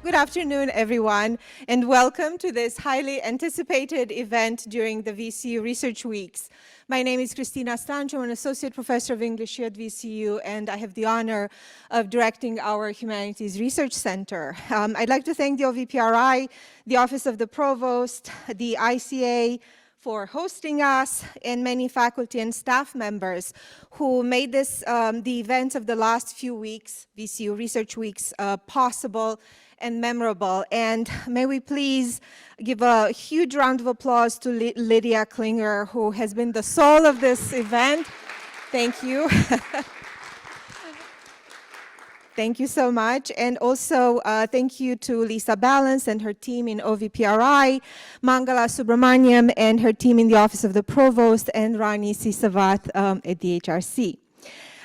Good afternoon, everyone, and welcome to this highly anticipated event during the VCU Research Weeks. My name is Cristina Stancio. I'm an Associate Professor of English here at VCU, and I have the honor of directing our Humanities Research Center. I'd like to thank the OVPRI, the Office of the Provost, the ICA, for hosting us, and many faculty and staff members who made this, the events of the last few weeks, VCU Research Weeks, possible and memorable. And may we please give a huge round of applause to Lydia Klinger, who has been the soul of this event. Thank you. Thank you so much. And also thank you to Lisa Balance and her team in OVPRI, Mangala Subramaniam and her team in the Office of the Provost, and Rani Sisavath at the HRC.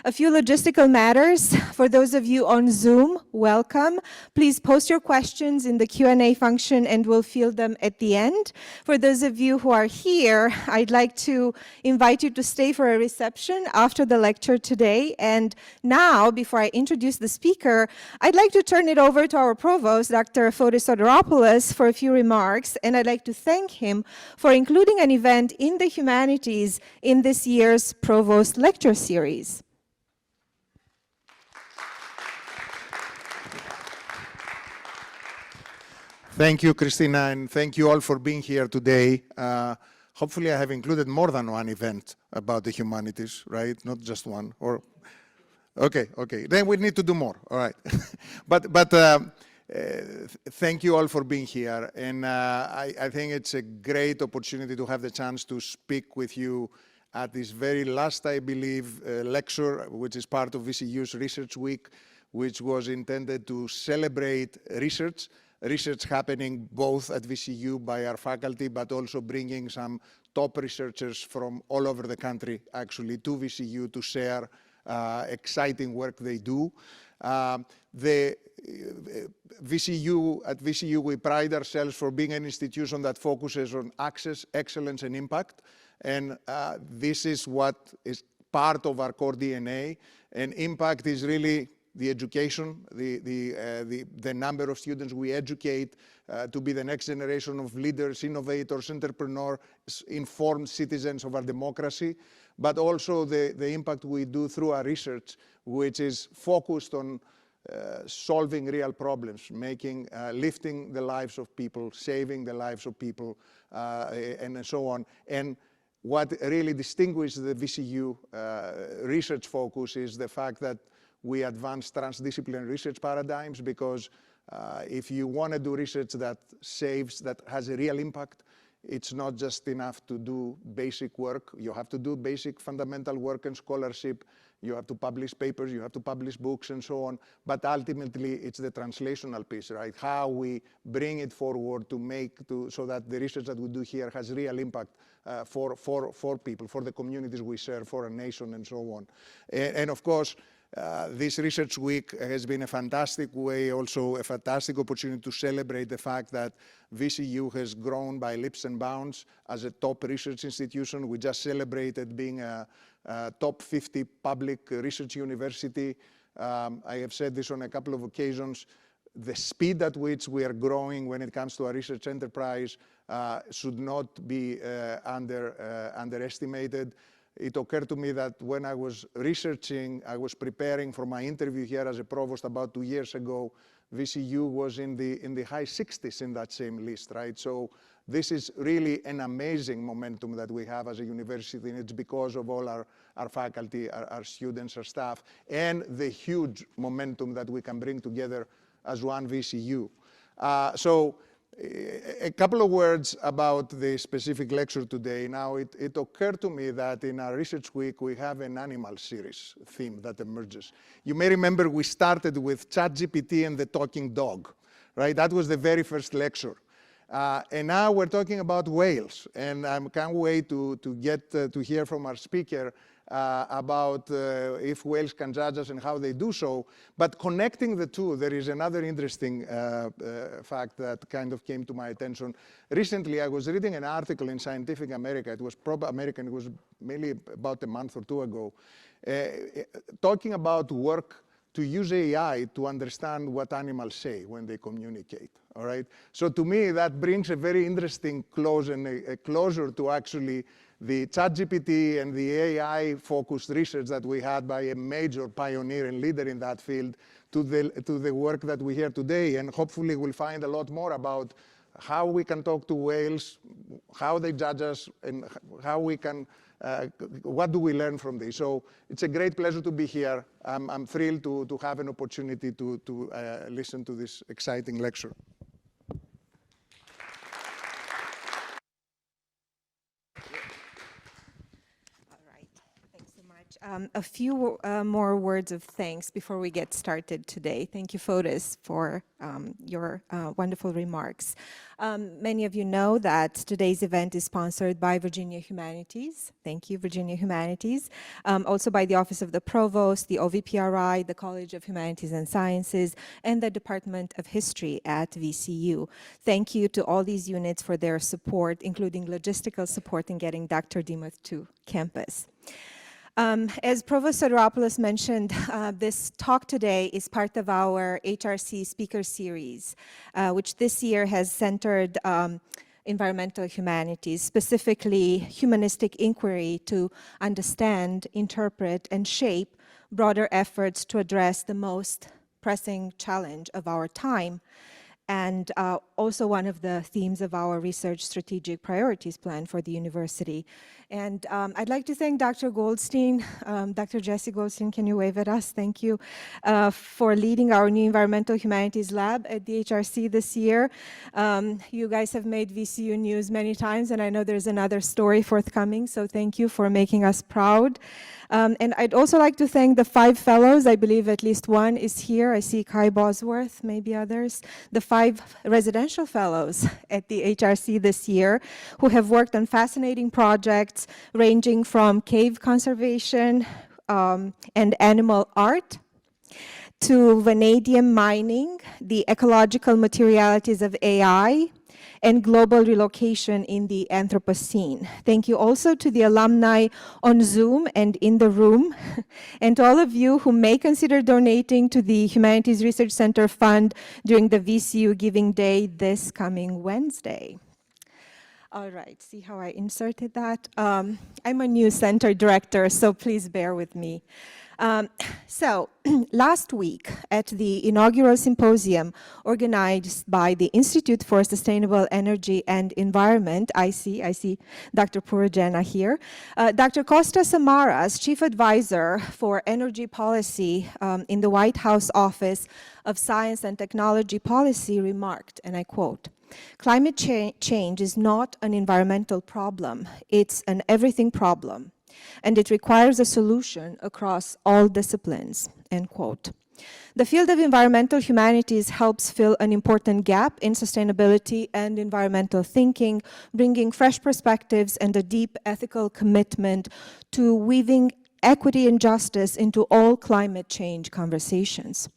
A few logistical matters. For those of you on Zoom, welcome. Please post your questions in the Q&A function and we'll field them at the end. For those of you who are here, I'd like to invite you to stay for a reception after the lecture today. And now, before I introduce the speaker, I'd like to turn it over to our provost, Dr. Fotis Soteropoulos, for a few remarks. And I'd like to thank him for including an event in the humanities in this year's Provost Lecture Series. Thank you, Christina, and thank you all for being here today. Hopefully I have included more than one event about the humanities, right? Not just one. Or okay. Then we need to do more, all right. but thank you all for being here. And I think it's a great opportunity to have the chance to speak with you at this very last, I believe, lecture, which is part of VCU's Research Week, which was intended to celebrate research happening both at VCU by our faculty, but also bringing some top researchers from all over the country, actually, to VCU to share exciting work they do. At VCU, we pride ourselves for being an institution that focuses on access, excellence, and impact. And this is what is part of our core DNA. And impact is really the education, the number of students we educate to be the next generation of leaders, innovators, entrepreneurs, informed citizens of our democracy, but also the impact we do through our research, which is focused on solving real problems, lifting the lives of people, saving the lives of people, and so on. And what really distinguishes the VCU research focus is the fact that we advance transdisciplinary research paradigms, because if you want to do research that saves, that has a real impact, it's not just enough to do basic work. You have to do basic fundamental work and scholarship. You have to publish papers, you have to publish books and so on. But ultimately, it's the translational piece, right? How we bring it forward so that the research that we do here has real impact for people, for the communities we serve, for a nation and so on. And of course, this Research Week has been a fantastic way, also a fantastic opportunity to celebrate the fact that VCU has grown by leaps and bounds as a top research institution. We just celebrated being a top 50 public research university. I have said this on a couple of occasions. The speed at which we are growing when it comes to our research enterprise should not be underestimated. It occurred to me that when I was researching, I was preparing for my interview here as a provost about 2 years ago, VCU was in the high 60s in that same list, right? So this is really an amazing momentum that we have as a university, and it's because of all our faculty, our students, our staff, and the huge momentum that we can bring together as one VCU. So a couple of words about the specific lecture today. Now, it occurred to me that in our Research Week, we have an animal series theme that emerges. You may remember we started with ChatGPT and the talking dog, right? That was the very first lecture. And now we're talking about whales. And I can't wait to get to hear from our speaker about if whales can judge us and how they do so. But connecting the two, there is another interesting fact that kind of came to my attention. Recently, I was reading an article in Scientific America. It was American. It was mainly about a month or two ago, talking about work to use AI to understand what animals say when they communicate, all right? So to me, that brings a very interesting close and a closure to actually the ChatGPT and the AI-focused research that we had by a major pioneer and leader in that field to the work that we hear today. And hopefully we'll find a lot more about how we can talk to whales, how they judge us, and how we can, what do we learn from this? So it's a great pleasure to be here. I'm thrilled to have an opportunity to listen to this exciting lecture. A few more words of thanks before we get started today. Thank you, Fotis, for your wonderful remarks. Many of you know that today's event is sponsored by Virginia Humanities. Thank you, Virginia Humanities. Also by the Office of the Provost, the OVPRI, the College of Humanities and Sciences, and the Department of History at VCU. Thank you to all these units for their support, including logistical support in getting Dr. Demuth to campus. As Provost Soteropoulos mentioned, this talk today is part of our HRC speaker series, which this year has centered environmental humanities, specifically humanistic inquiry to understand, interpret, and shape broader efforts to address the most pressing challenge of our time, and also one of the themes of our research strategic priorities plan for the university. And I'd like to thank Dr. Goldstein, Dr. Jessie Goldstein, can you wave at us? Thank you, for leading our new Environmental Humanities Lab at the HRC this year. You guys have made VCU news many times, and I know there's another story forthcoming, so thank you for making us proud. And I'd also like to thank the 5 fellows. I believe at least one is here. I see Kai Bosworth, maybe others. The 5 residential fellows at the HRC this year who have worked on fascinating projects ranging from cave conservation and animal art to vanadium mining, the ecological materialities of AI, and global relocation in the Anthropocene. Thank you also to the alumni on Zoom and in the room, and to all of you who may consider donating to the Humanities Research Center Fund during the VCU Giving Day this coming Wednesday. All right, see how I inserted that? I'm a new center director, so please bear with me. So last week at the inaugural symposium organized by the Institute for Sustainable Energy and Environment, I see Dr. Purajena here, Dr. Costa Samaras, Chief Advisor for Energy Policy in the White House Office of Science and Technology Policy remarked, and I quote, "Climate change is not an environmental problem, it's an everything problem, and it requires a solution across all disciplines," end quote. The field of environmental humanities helps fill an important gap in sustainability and environmental thinking, bringing fresh perspectives and a deep ethical commitment to weaving equity and justice into all climate change conversations.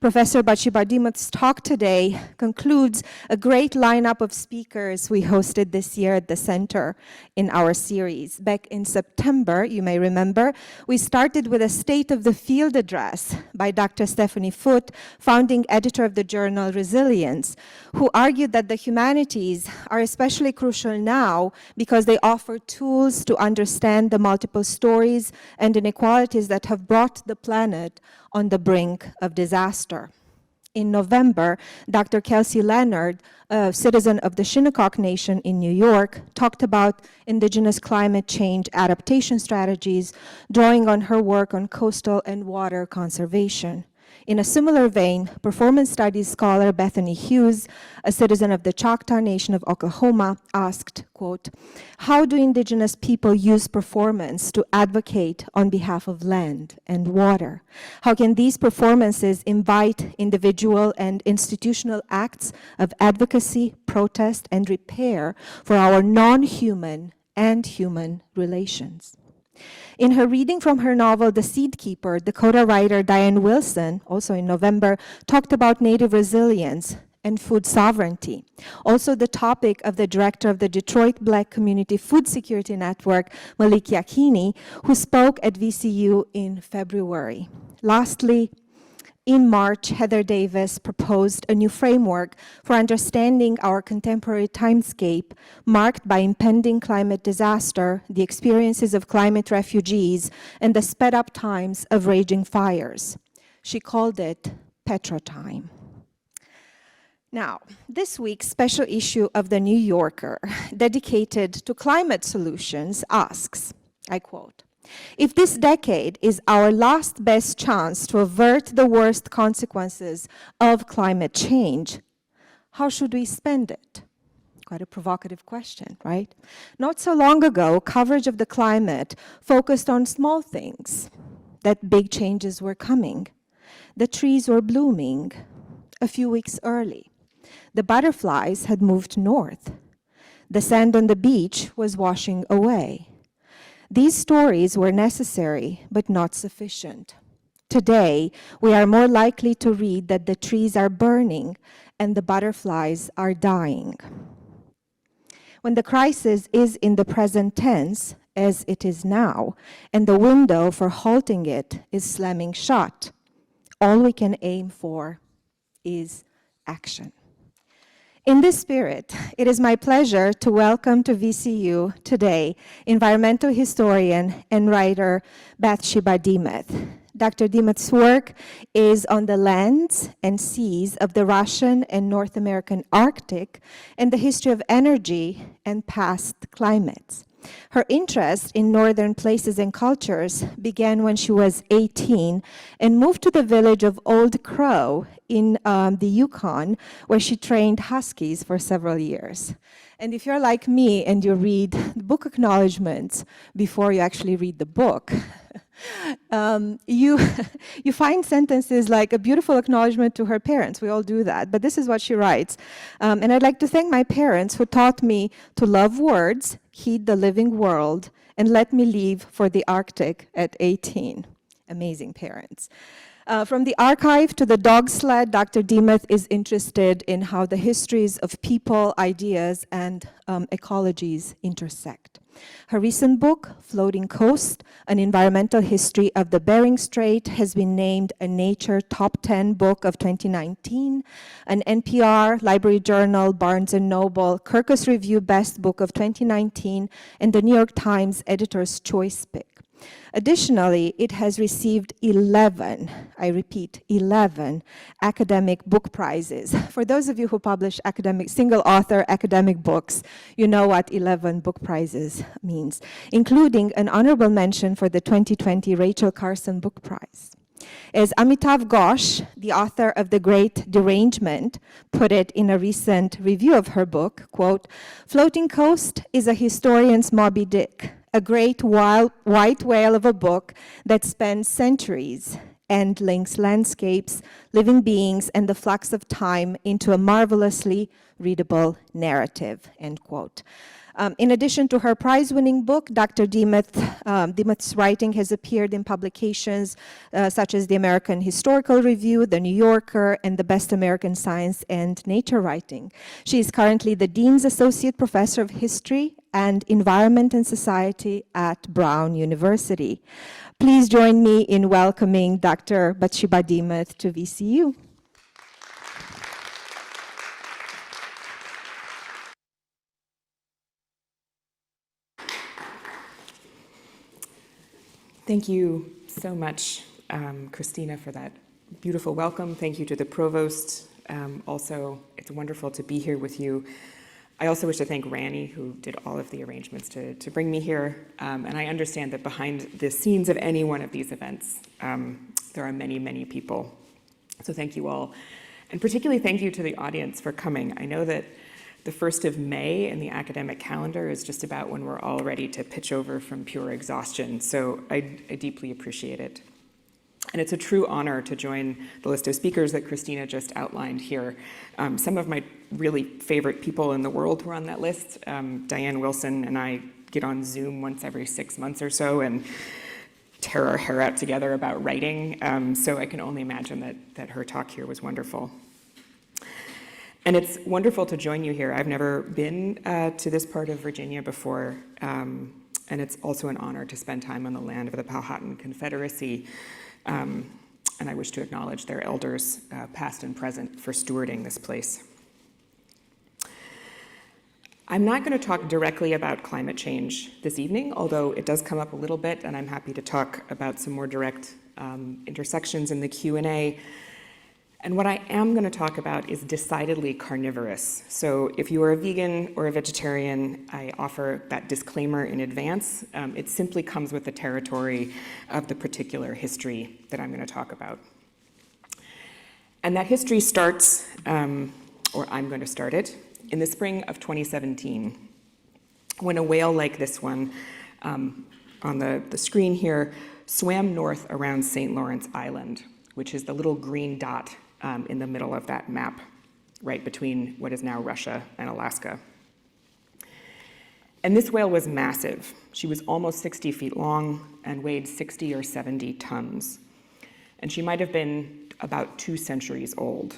Professor Bathsheba Demuth's talk today concludes a great lineup of speakers we hosted this year at the center in our series. Back in September, you may remember, we started with a State of the Field address by Dr. Stephanie Foote, founding editor of the journal Resilience, who argued that the humanities are especially crucial now because they offer tools to understand the multiple stories and inequalities that have brought the planet on the brink of disaster. In November, Dr. Kelsey Leonard, a citizen of the Shinnecock Nation in New York, talked about indigenous climate change adaptation strategies, drawing on her work on coastal and water conservation. In a similar vein, performance studies scholar Bethany Hughes, a citizen of the Choctaw Nation of Oklahoma, asked, quote, "How do indigenous people use performance to advocate on behalf of land and water? How can these performances invite individual and institutional acts of advocacy, protest, and repair for our non-human and human relations?" In her reading from her novel, The Seed Keeper, Dakota writer Diane Wilson, also in November, talked about Native resilience and food sovereignty. Also the topic of the director of the Detroit Black Community Food Security Network, Malik Yakini, who spoke at VCU in February. Lastly, In March, Heather Davis proposed a new framework for understanding our contemporary timescape marked by impending climate disaster, the experiences of climate refugees, and the sped-up times of raging fires. She called it Petrotime. Now, this week's special issue of The New Yorker, dedicated to climate solutions, asks, I quote, "If this decade is our last best chance to avert the worst consequences of climate change, how should we spend it?" Quite a provocative question, right? Not so long ago, coverage of the climate focused on small things, that big changes were coming. The trees were blooming a few weeks early. The butterflies had moved north. The sand on the beach was washing away. These stories were necessary, but not sufficient. Today, we are more likely to read that the trees are burning and the butterflies are dying. When the crisis is in the present tense, as it is now, and the window for halting it is slamming shut, all we can aim for is action. In this spirit, it is my pleasure to welcome to VCU today environmental historian and writer Bathsheba Demuth. Dr. Demuth's work is on the lands and seas of the Russian and North American Arctic and the history of energy and past climates. Her interest in northern places and cultures began when she was 18 and moved to the village of Old Crow in the Yukon, where she trained huskies for several years. And if you're like me and you read the book acknowledgments before you actually read the book, you find sentences like a beautiful acknowledgement to her parents. We all do that, but this is what she writes. And I'd like to thank my parents who taught me to love words, heed the living world, and let me leave for the Arctic at 18. Amazing parents. From the archive to the dog sled, Dr. Demuth is interested in how the histories of people, ideas, and ecologies intersect. Her recent book, Floating Coast, An Environmental History of the Bering Strait, has been named a Nature Top 10 Book of 2019, an NPR, Library Journal, Barnes & Noble, Kirkus Review Best Book of 2019, and the New York Times Editor's Choice Pick. Additionally, it has received 11, I repeat, 11 academic book prizes. For those of you who publish academic, single-author academic books, you know what 11 book prizes means, including an honorable mention for the 2020 Rachel Carson Book Prize. As Amitav Ghosh, the author of The Great Derangement, put it in a recent review of her book, quote, "Floating Coast is a historian's Moby Dick, a great white whale of a book that spans centuries and links landscapes, living beings, and the flux of time into a marvelously readable narrative," end quote. In addition to her prize-winning book, Dr. Demuth's writing has appeared in publications such as the American Historical Review, the New Yorker, and the Best American Science and Nature Writing. She is currently the Dean's Associate Professor of History and Environment and Society at Brown University. Please join me in welcoming Dr. Bathsheba Demuth to VCU. Thank you so much, Christina, for that beautiful welcome. Thank you to the provost. Also, it's wonderful to be here with you. I also wish to thank Rani, who did all of the arrangements to bring me here. And I understand that behind the scenes of any one of these events, there are many, many people. So thank you all. And particularly thank you to the audience for coming. I know that the 1st of May in the academic calendar is just about when we're all ready to pitch over from pure exhaustion. So I deeply appreciate it. And it's a true honor to join the list of speakers that Christina just outlined here. Some of my really favorite people in the world were on that list. Diane Wilson and I get on Zoom once every 6 months or so and tear our hair out together about writing. So I can only imagine that her talk here was wonderful. And it's wonderful to join you here. I've never been to this part of Virginia before, and it's also an honor to spend time on the land of the Powhatan Confederacy. and I wish to acknowledge their elders, past and present, for stewarding this place. I'm not going to talk directly about climate change this evening, although it does come up a little bit, and I'm happy to talk about some more direct intersections in the Q&A. And what I am going to talk about is decidedly carnivorous. So if you are a vegan or a vegetarian, I offer that disclaimer in advance. It simply comes with the territory of the particular history that I'm going to talk about. And that history starts, or I'm going to start it, in the spring of 2017, when a whale like this one on the screen here swam north around St. Lawrence Island, which is the little green dot in the middle of that map, right between what is now Russia and Alaska. And this whale was massive. She was almost 60 feet long and weighed 60 or 70 tons. And she might have been about 2 centuries old.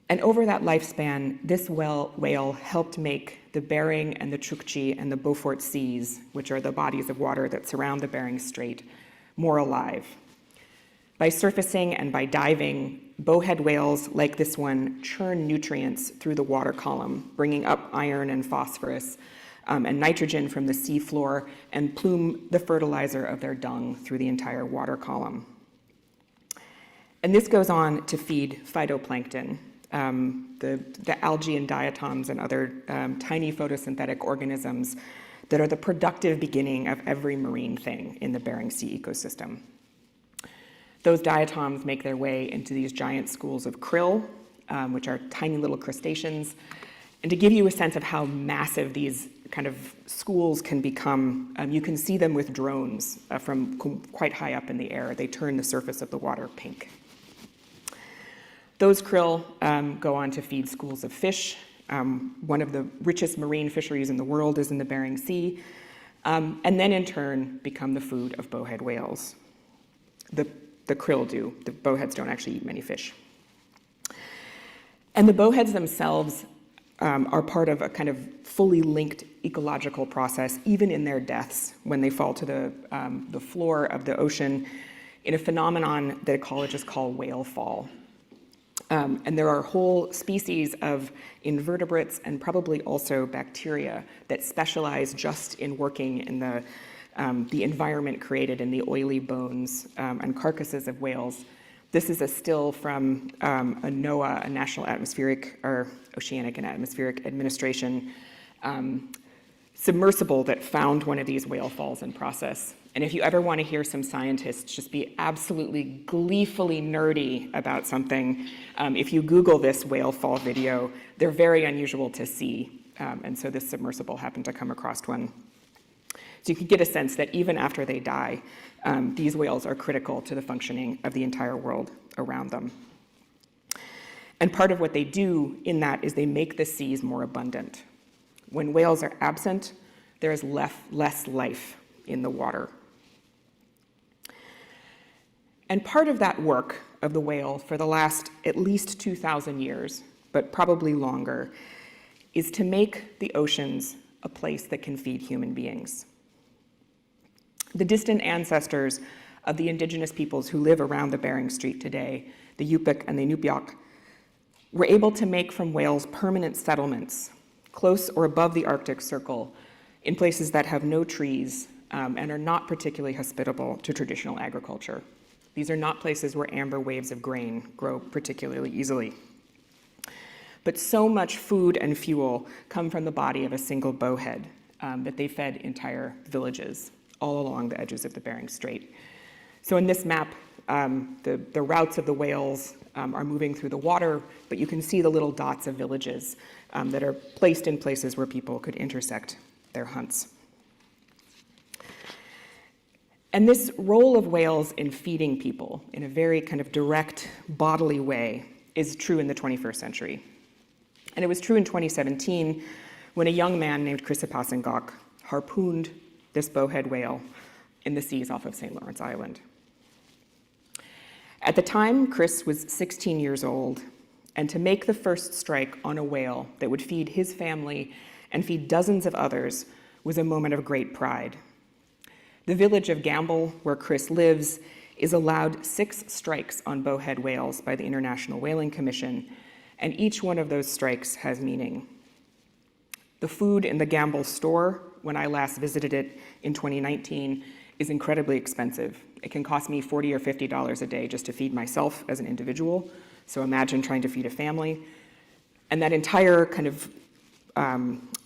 And over that lifespan, this whale helped make the Bering and the Chukchi and the Beaufort Seas, which are the bodies of water that surround the Bering Strait, more alive. By surfacing and by diving, bowhead whales like this one churn nutrients through the water column, bringing up iron and phosphorus and nitrogen from the seafloor and plume the fertilizer of their dung through the entire water column. And this goes on to feed phytoplankton, the algae and diatoms and other tiny photosynthetic organisms that are the productive beginning of every marine thing in the Bering Sea ecosystem. Those diatoms make their way into these giant schools of krill, which are tiny little crustaceans. And to give you a sense of how massive these kind of schools can become, you can see them with drones from quite high up in the air. They turn the surface of the water pink. Those krill go on to feed schools of fish. One of the richest marine fisheries in the world is in the Bering Sea, and then in turn become the food of bowhead whales. The krill do. The bowheads don't actually eat many fish. And the bowheads themselves are part of a kind of fully linked ecological process, even in their deaths, when they fall to the floor of the ocean, in a phenomenon that ecologists call whale fall. And there are whole species of invertebrates and probably also bacteria that specialize just in working in the environment created in the oily bones and carcasses of whales. This is a still from a NOAA, a National Atmospheric or Oceanic and Atmospheric Administration submersible that found one of these whale falls in process. And if you ever want to hear some scientists just be absolutely gleefully nerdy about something, if you Google this whale fall video, they're very unusual to see. And so this submersible happened to come across one. So you can get a sense that even after they die, these whales are critical to the functioning of the entire world around them. And part of what they do in that is they make the seas more abundant. When whales are absent, there is less life in the water. And part of that work of the whale for the last at least 2,000 years, but probably longer, is to make the oceans a place that can feed human beings. The distant ancestors of the indigenous peoples who live around the Bering Strait today, the Yupik and the Inupiaq, were able to make from whales permanent settlements close or above the Arctic Circle in places that have no trees and are not particularly hospitable to traditional agriculture. These are not places where amber waves of grain grow particularly easily. But so much food and fuel come from the body of a single bowhead that they fed entire villages all along the edges of the Bering Strait. So in this map, the routes of the whales are moving through the water, but you can see the little dots of villages that are placed in places where people could intersect their hunts. And this role of whales in feeding people in a very kind of direct, bodily way is true in the 21st century. And it was true in 2017 when a young man named Chris Ipasingok harpooned this bowhead whale in the seas off of St. Lawrence Island. At the time, Chris was 16 years old, and to make the first strike on a whale that would feed his family and feed dozens of others was a moment of great pride. The village of Gamble, where Chris lives, is allowed 6 strikes on bowhead whales by the International Whaling Commission, and each one of those strikes has meaning. The food in the Gamble store, when I last visited it in 2019, is incredibly expensive. It can cost me $40 or $50 a day just to feed myself as an individual, so imagine trying to feed a family. And that entire kind of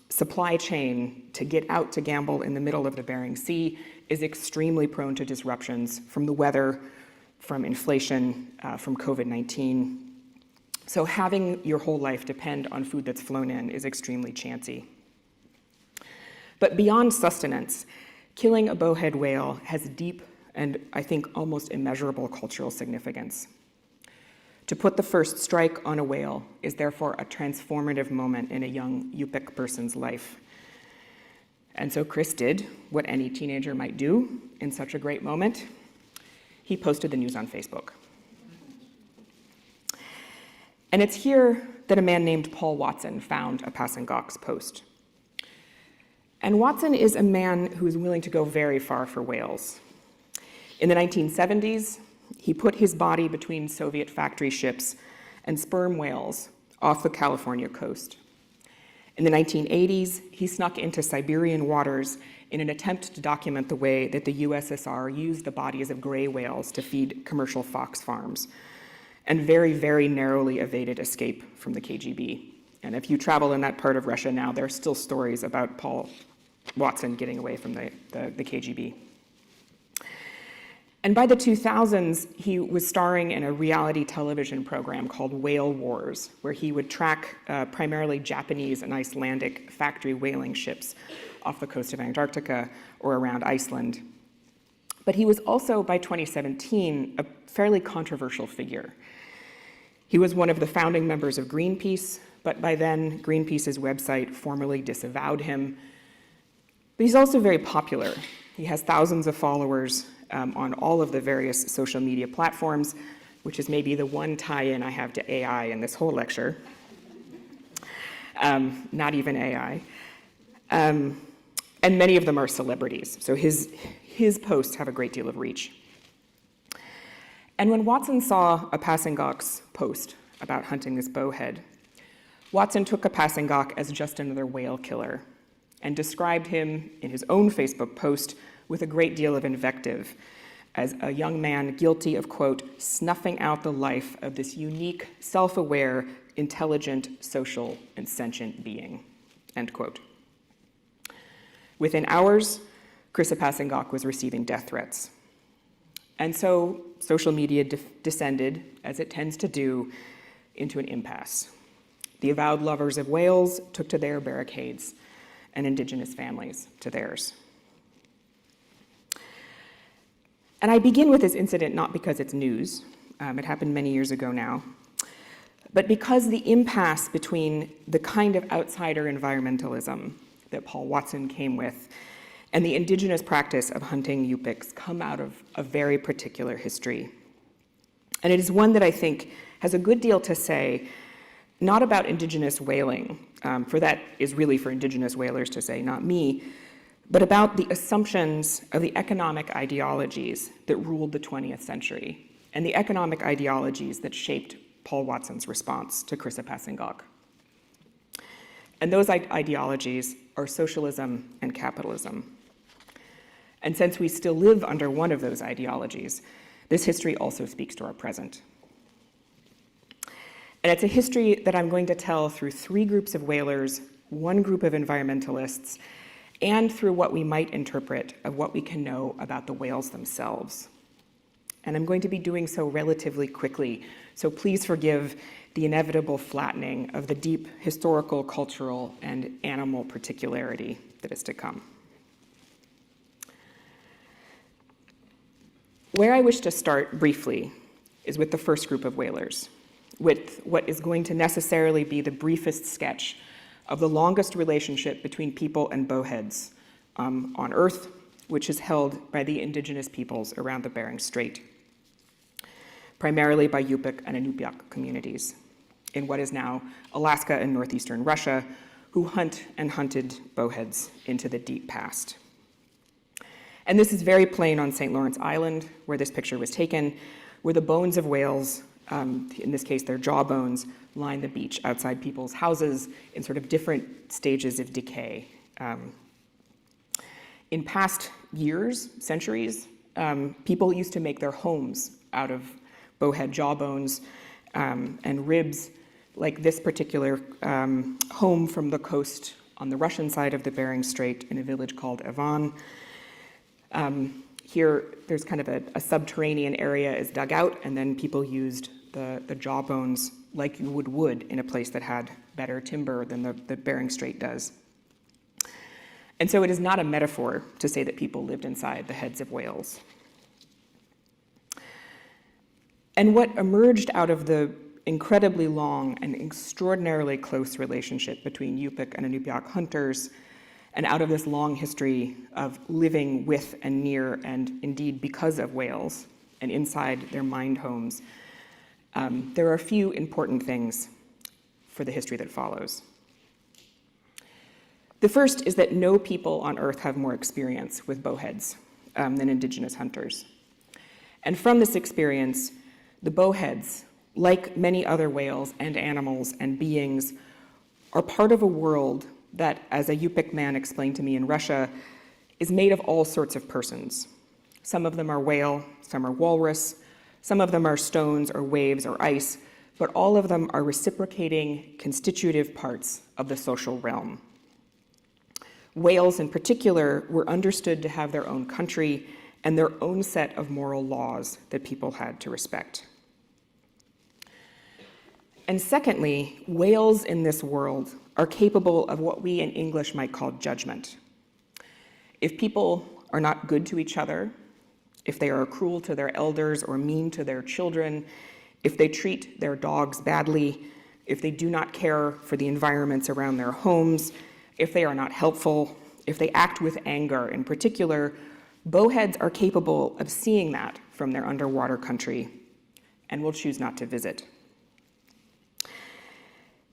supply chain to get out to Gamble in the middle of the Bering Sea is extremely prone to disruptions from the weather, from inflation, from COVID-19. So having your whole life depend on food that's flown in is extremely chancy. But beyond sustenance, killing a bowhead whale has deep and I think almost immeasurable cultural significance. To put the first strike on a whale is therefore a transformative moment in a young Yupik person's life. And so Chris did what any teenager might do in such a great moment. He posted the news on Facebook. And it's here that a man named Paul Watson found a Passangak's post. And Watson is a man who is willing to go very far for whales. In the 1970s, he put his body between Soviet factory ships and sperm whales off the California coast. In the 1980s, he snuck into Siberian waters in an attempt to document the way that the USSR used the bodies of gray whales to feed commercial fox farms, and very, very narrowly evaded escape from the KGB. And if you travel in that part of Russia now, there are still stories about Paul Watson getting away from the KGB. And by the 2000s, he was starring in a reality television program called Whale Wars, where he would track primarily Japanese and Icelandic factory whaling ships off the coast of Antarctica or around Iceland. But he was also, by 2017, a fairly controversial figure. He was one of the founding members of Greenpeace, but by then, Greenpeace's website formally disavowed him. But he's also very popular. He has thousands of followers on all of the various social media platforms, which is maybe the one tie-in I have to AI in this whole lecture. Not even AI. And many of them are celebrities, so his posts have a great deal of reach. And when Watson saw a Passangak's post about hunting this bowhead, Watson took a Passangak as just another whale killer and described him in his own Facebook post with a great deal of invective as a young man guilty of, quote, snuffing out the life of this unique, self-aware, intelligent, social, and sentient being, end quote. Within hours, Chris Passangak was receiving death threats. And so social media descended, as it tends to do, into an impasse. The avowed lovers of whales took to their barricades, and Indigenous families to theirs. And I begin with this incident not because it's news, it happened many years ago now, but because the impasse between the kind of outsider environmentalism that Paul Watson came with and the Indigenous practice of hunting Yupiks come out of a very particular history. And it is one that I think has a good deal to say, not about Indigenous whaling, for that is really for Indigenous whalers to say, not me, but about the assumptions of the economic ideologies that ruled the 20th century and the economic ideologies that shaped Paul Watson's response to Chris Passangak. And those ideologies are socialism and capitalism. And since we still live under one of those ideologies, this history also speaks to our present. And it's a history that I'm going to tell through 3 groups of whalers, 1 group of environmentalists, and through what we might interpret of what we can know about the whales themselves. And I'm going to be doing so relatively quickly, so please forgive the inevitable flattening of the deep historical, cultural, and animal particularity that is to come. Where I wish to start briefly is with the first group of whalers, with what is going to necessarily be the briefest sketch of the longest relationship between people and bowheads on Earth, which is held by the Indigenous peoples around the Bering Strait, primarily by Yupik and Inupiaq communities in what is now Alaska and northeastern Russia, who hunt and hunted bowheads into the deep past. And this is very plain on St. Lawrence Island, where this picture was taken, where the bones of whales, in this case their jaw bones, line the beach outside people's houses in sort of different stages of decay. In past years, centuries, people used to make their homes out of bowhead jawbones and ribs, like this particular home from the coast on the Russian side of the Bering Strait in a village called Ivan. Here, there's kind of a subterranean area is dug out, and then people used the jawbones like you would wood in a place that had better timber than the Bering Strait does. And so it is not a metaphor to say that people lived inside the heads of whales. And what emerged out of the incredibly long and extraordinarily close relationship between Yupik and Inupiaq hunters, and out of this long history of living with and near, and indeed because of whales, and inside their mined homes, there are a few important things for the history that follows. The first is that no people on Earth have more experience with bowheads than Indigenous hunters. And from this experience, the bowheads, like many other whales and animals and beings, are part of a world that, as a Yupik man explained to me in Russia, is made of all sorts of persons. Some of them are whale, some are walrus, some of them are stones or waves or ice, but all of them are reciprocating, constitutive parts of the social realm. Whales in particular were understood to have their own country and their own set of moral laws that people had to respect. And secondly, whales in this world are capable of what we in English might call judgment. If people are not good to each other, if they are cruel to their elders or mean to their children, if they treat their dogs badly, if they do not care for the environments around their homes, if they are not helpful, if they act with anger in particular, bowheads are capable of seeing that from their underwater country and will choose not to visit.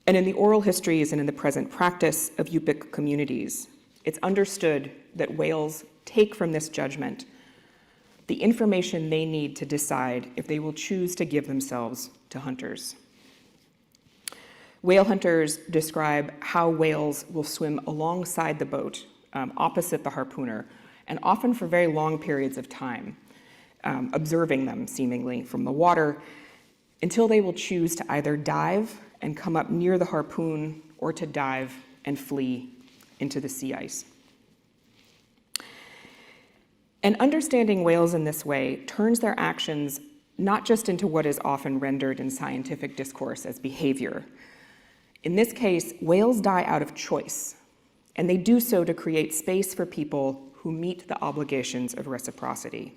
And in the oral histories and in the present practice of Yupik communities, it's understood that whales take from this judgment the information they need to decide if they will choose to give themselves to hunters. Whale hunters describe how whales will swim alongside the boat, opposite the harpooner, and often for very long periods of time, observing them seemingly from the water, until they will choose to either dive and come up near the harpoon, or to dive and flee into the sea ice. And understanding whales in this way turns their actions not just into what is often rendered in scientific discourse as behavior. In this case, whales die out of choice, and they do so to create space for people who meet the obligations of reciprocity.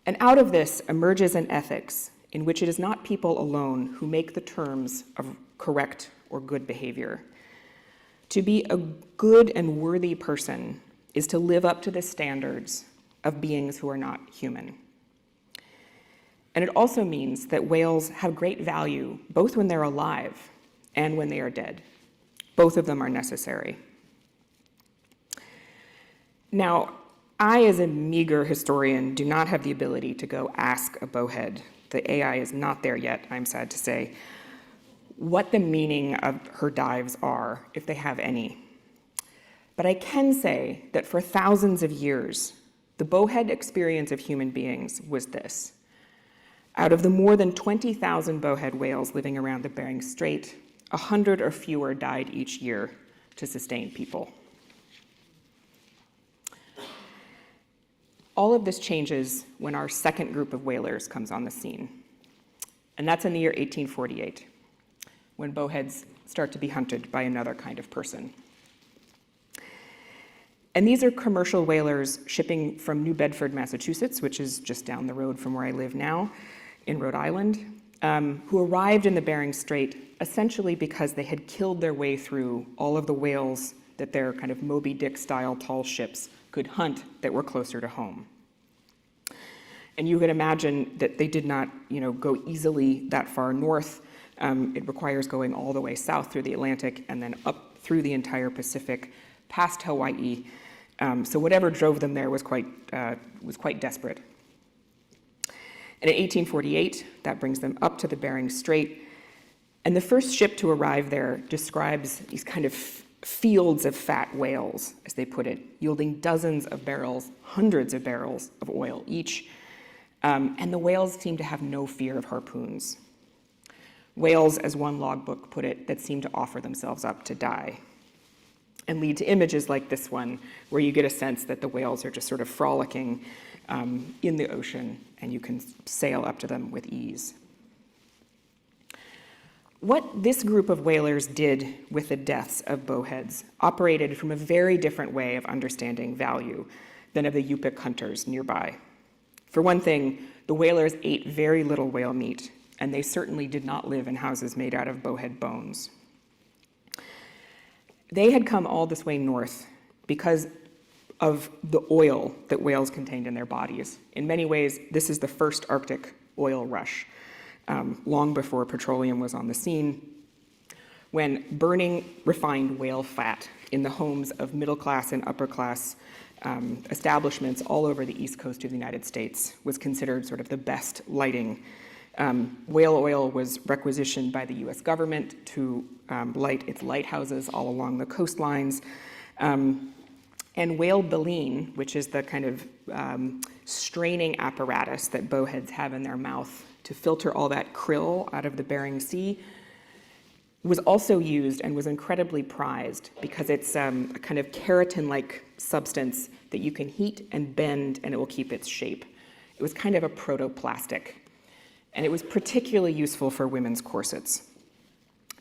And out of this emerges an ethics in which it is not people alone who make the terms of correct or good behavior. To be a good and worthy person is to live up to the standards of beings who are not human. And it also means that whales have great value, both when they're alive and when they are dead. Both of them are necessary. Now, I, as a meager historian, do not have the ability to go ask a bowhead. The AI is not there yet, I'm sad to say, what the meaning of her dives are, if they have any. But I can say that for thousands of years, the bowhead experience of human beings was this. Out of the more than 20,000 bowhead whales living around the Bering Strait, 100 or fewer died each year to sustain people. All of this changes when our second group of whalers comes on the scene. And that's in the year 1848, when bowheads start to be hunted by another kind of person. And these are commercial whalers shipping from New Bedford, Massachusetts, which is just down the road from where I live now, in Rhode Island, who arrived in the Bering Strait essentially because they had killed their way through all of the whales that their kind of Moby Dick-style tall ships could hunt that were closer to home. And you could imagine that they did not, go easily that far north. It requires going all the way south through the Atlantic and then up through the entire Pacific, past Hawaii, So whatever drove them there was quite desperate. And in 1848, that brings them up to the Bering Strait. And the first ship to arrive there describes these kind of fields of fat whales, as they put it, yielding dozens of barrels, hundreds of barrels of oil each. And the whales seem to have no fear of harpoons. Whales, as one logbook put it, that seem to offer themselves up to die, and lead to images like this one, where you get a sense that the whales are just sort of frolicking in the ocean, and you can sail up to them with ease. What this group of whalers did with the deaths of bowheads operated from a very different way of understanding value than of the Yupik hunters nearby. For one thing, the whalers ate very little whale meat, and they certainly did not live in houses made out of bowhead bones. They had come all this way north because of the oil that whales contained in their bodies. In many ways, this is the first Arctic oil rush, long before petroleum was on the scene, when burning refined whale fat in the homes of middle-class and upper-class establishments all over the east coast of the United States was considered sort of the best lighting. Whale oil was requisitioned by the US government to light its lighthouses all along the coastlines. And whale baleen, which is the kind of straining apparatus that bowheads have in their mouth to filter all that krill out of the Bering Sea, was also used and was incredibly prized because it's a kind of keratin-like substance that you can heat and bend and it will keep its shape. It was kind of a protoplastic, and it was particularly useful for women's corsets.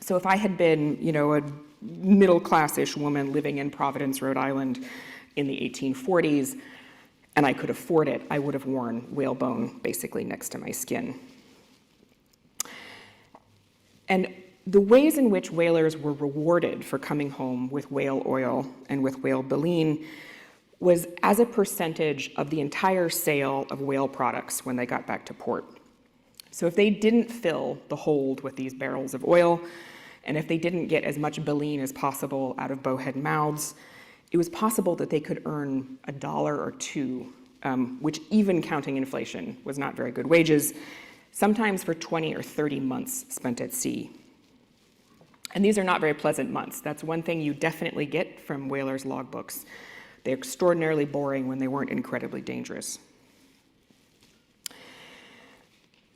So if I had been, a middle-class-ish woman living in Providence, Rhode Island in the 1840s, and I could afford it, I would have worn whalebone basically next to my skin. And the ways in which whalers were rewarded for coming home with whale oil and with whale baleen was as a percentage of the entire sale of whale products when they got back to port. So if they didn't fill the hold with these barrels of oil, and if they didn't get as much baleen as possible out of bowhead mouths, it was possible that they could earn $1 or $2, which even counting inflation was not very good wages, sometimes for 20 or 30 months spent at sea. And these are not very pleasant months. That's one thing you definitely get from whalers' logbooks. They're extraordinarily boring when they weren't incredibly dangerous.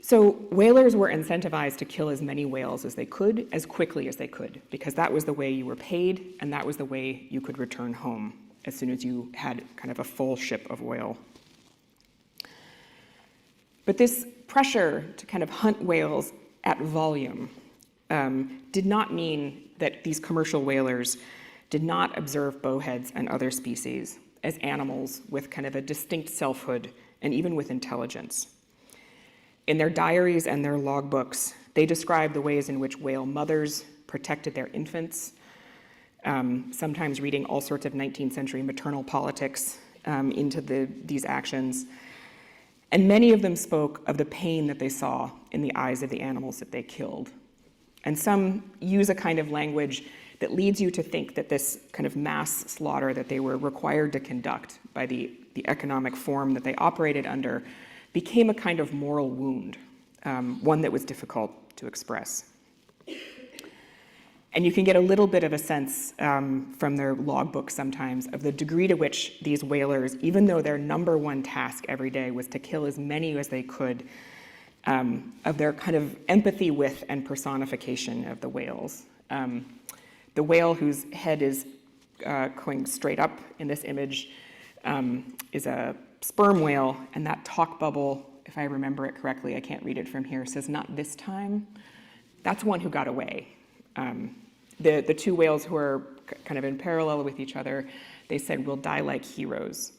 So whalers were incentivized to kill as many whales as they could, as quickly as they could, because that was the way you were paid, and that was the way you could return home as soon as you had kind of a full ship of oil. But this pressure to kind of hunt whales at volume did not mean that these commercial whalers did not observe bowheads and other species as animals with kind of a distinct selfhood and even with intelligence. In their diaries and their logbooks, they describe the ways in which whale mothers protected their infants, sometimes reading all sorts of 19th century maternal politics into these actions. And many of them spoke of the pain that they saw in the eyes of the animals that they killed. And some use a kind of language that leads you to think that this kind of mass slaughter that they were required to conduct by the economic form that they operated under became a kind of moral wound, one that was difficult to express. And you can get a little bit of a sense from their logbook sometimes of the degree to which these whalers, even though their number one task every day was to kill as many as they could, of their kind of empathy with and personification of the whales. The whale whose head is going straight up in this image is a sperm whale, and that talk bubble, if I remember it correctly, I can't read it from here, says "not this time." That's one who got away. The two whales who are kind of in parallel with each other, they said, "we'll die like heroes."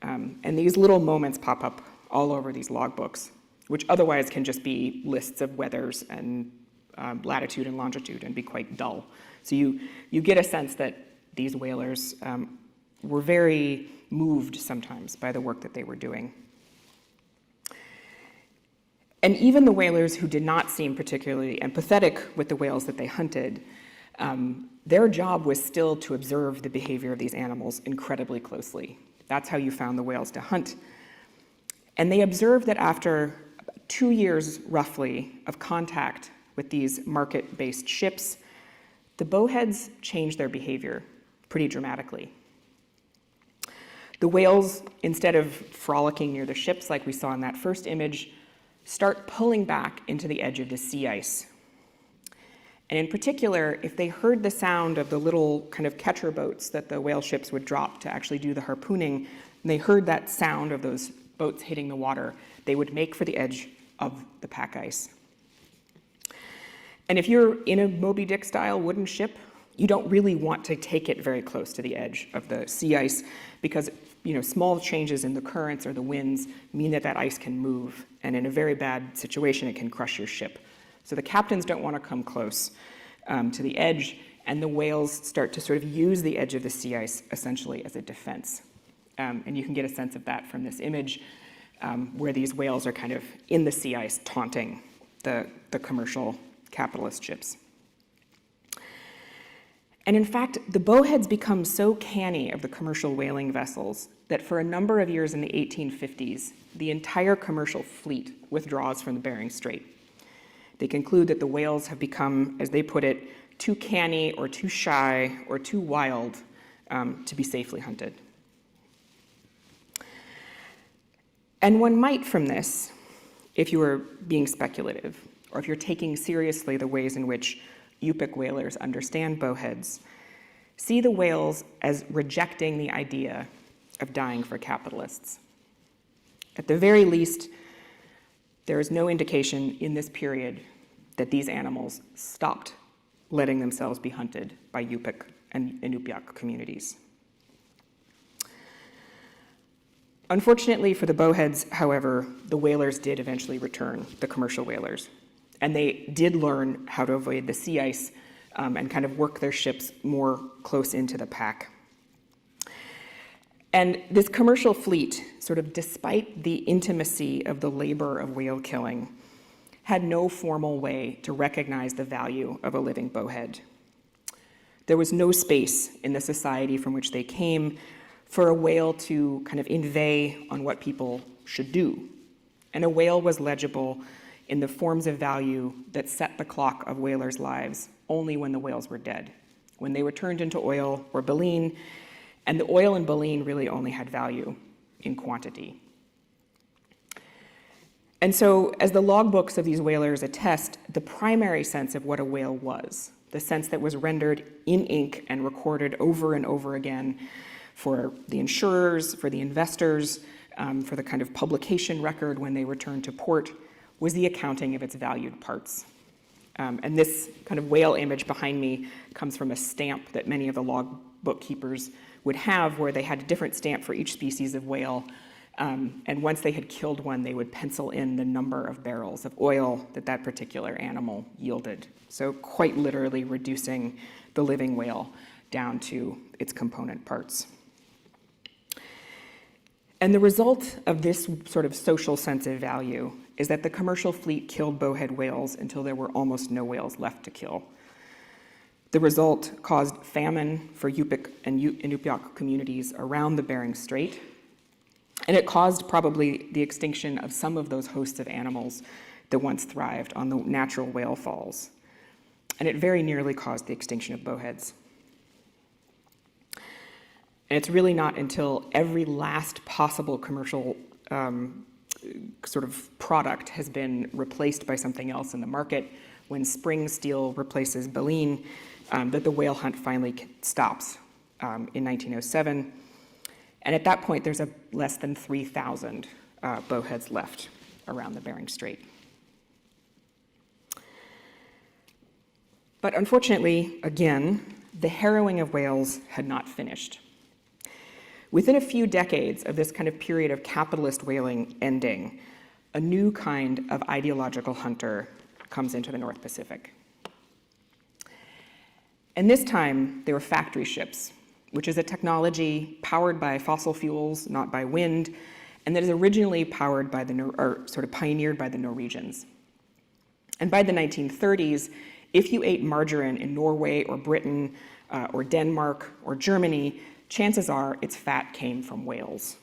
And these little moments pop up all over these logbooks, which otherwise can just be lists of weathers and latitude and longitude and be quite dull. So you get a sense that these whalers were very moved sometimes by the work that they were doing. And even the whalers who did not seem particularly empathetic with the whales that they hunted their job was still to observe the behavior of these animals incredibly closely. That's how you found the whales to hunt. And they observed that after 2 years, roughly, of contact with these market-based ships, the bowheads changed their behavior pretty dramatically. The whales, instead of frolicking near the ships like we saw in that first image, start pulling back into the edge of the sea ice. And in particular, if they heard the sound of the little kind of catcher boats that the whale ships would drop to actually do the harpooning, and they heard that sound of those boats hitting the water, they would make for the edge of the pack ice. And if you're in a Moby Dick style wooden ship, you don't really want to take it very close to the edge of the sea ice because small changes in the currents or the winds mean that that ice can move, and in a very bad situation, it can crush your ship. So the captains don't want to come close to the edge, and the whales start to sort of use the edge of the sea ice essentially as a defense. And you can get a sense of that from this image where these whales are kind of in the sea ice taunting the commercial capitalist ships. And in fact, the bowheads become so canny of the commercial whaling vessels that for a number of years in the 1850s, the entire commercial fleet withdraws from the Bering Strait. They conclude that the whales have become, as they put it, too canny or too shy or too wild to be safely hunted. And one might from this, if you were being speculative, or if you're taking seriously the ways in which Yupik whalers understand bowheads, see the whales as rejecting the idea of dying for capitalists. At the very least, there is no indication in this period that these animals stopped letting themselves be hunted by Yupik and Inupiaq communities. Unfortunately for the bowheads, however, the whalers did eventually return, the commercial whalers. And they did learn how to avoid the sea ice and kind of work their ships more close into the pack. And this commercial fleet, sort of despite the intimacy of the labor of whale killing, had no formal way to recognize the value of a living bowhead. There was no space in the society from which they came for a whale to kind of inveigh on what people should do. And a whale was legible in the forms of value that set the clock of whalers' lives only when the whales were dead, when they were turned into oil or baleen, and the oil and baleen really only had value in quantity. And so, as the logbooks of these whalers attest, the primary sense of what a whale was, the sense that was rendered in ink and recorded over and over again for the insurers, for the investors, for the kind of publication record when they returned to port, was the accounting of its valued parts. And this kind of whale image behind me comes from a stamp that many of the logbook keepers would have, where they had a different stamp for each species of whale. And once they had killed one, they would pencil in the number of barrels of oil that that particular animal yielded. So quite literally reducing the living whale down to its component parts. And the result of this sort of social sense of value is that the commercial fleet killed bowhead whales until there were almost no whales left to kill. The result caused famine for Yupik and Inupiaq communities around the Bering Strait, and it caused probably the extinction of some of those hosts of animals that once thrived on the natural whale falls. And it very nearly caused the extinction of bowheads. And it's really not until every last possible commercial sort of product has been replaced by something else in the market, when spring steel replaces baleen, that the whale hunt finally stops in 1907. And at that point, there's less than 3,000 bowheads left around the Bering Strait. But unfortunately, again, the harrowing of whales had not finished. Within a few decades of this kind of period of capitalist whaling ending, a new kind of ideological hunter comes into the North Pacific. And this time, they were factory ships, which is a technology powered by fossil fuels, not by wind, and that is originally powered by sort of pioneered by the Norwegians. And by the 1930s, if you ate margarine in Norway or Britain or Denmark or Germany, chances are its fat came from whales.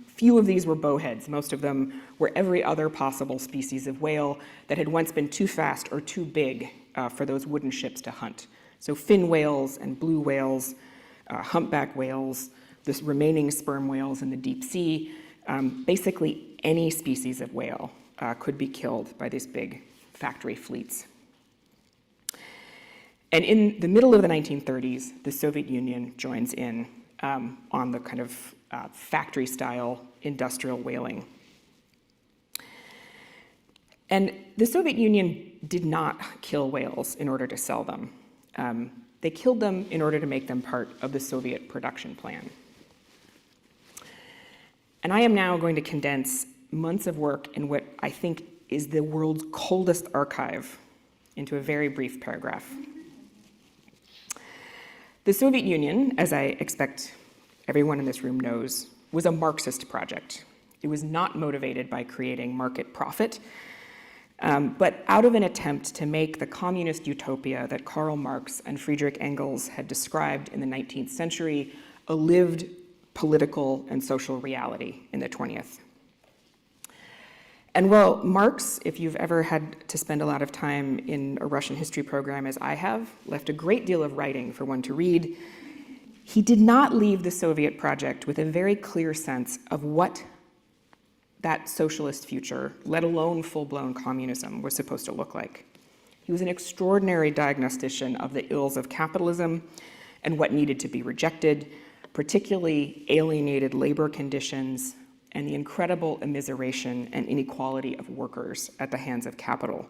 Few of these were bowheads. Most of them were every other possible species of whale that had once been too fast or too big for those wooden ships to hunt. So fin whales and blue whales, humpback whales, the remaining sperm whales in the deep sea, basically any species of whale could be killed by these big factory fleets. And in the middle of the 1930s, the Soviet Union joins in on the kind of factory-style industrial whaling. And the Soviet Union did not kill whales in order to sell them. They killed them in order to make them part of the Soviet production plan. And I am now going to condense months of work in what I think is the world's coldest archive into a very brief paragraph. The Soviet Union, as I expect everyone in this room knows, was a Marxist project. It was not motivated by creating market profit, but out of an attempt to make the communist utopia that Karl Marx and Friedrich Engels had described in the 19th century a lived political and social reality in the 20th. And while Marx, if you've ever had to spend a lot of time in a Russian history program as I have, left a great deal of writing for one to read, he did not leave the Soviet project with a very clear sense of what that socialist future, let alone full-blown communism, was supposed to look like. He was an extraordinary diagnostician of the ills of capitalism and what needed to be rejected, particularly alienated labor conditions and the incredible immiseration and inequality of workers at the hands of capital.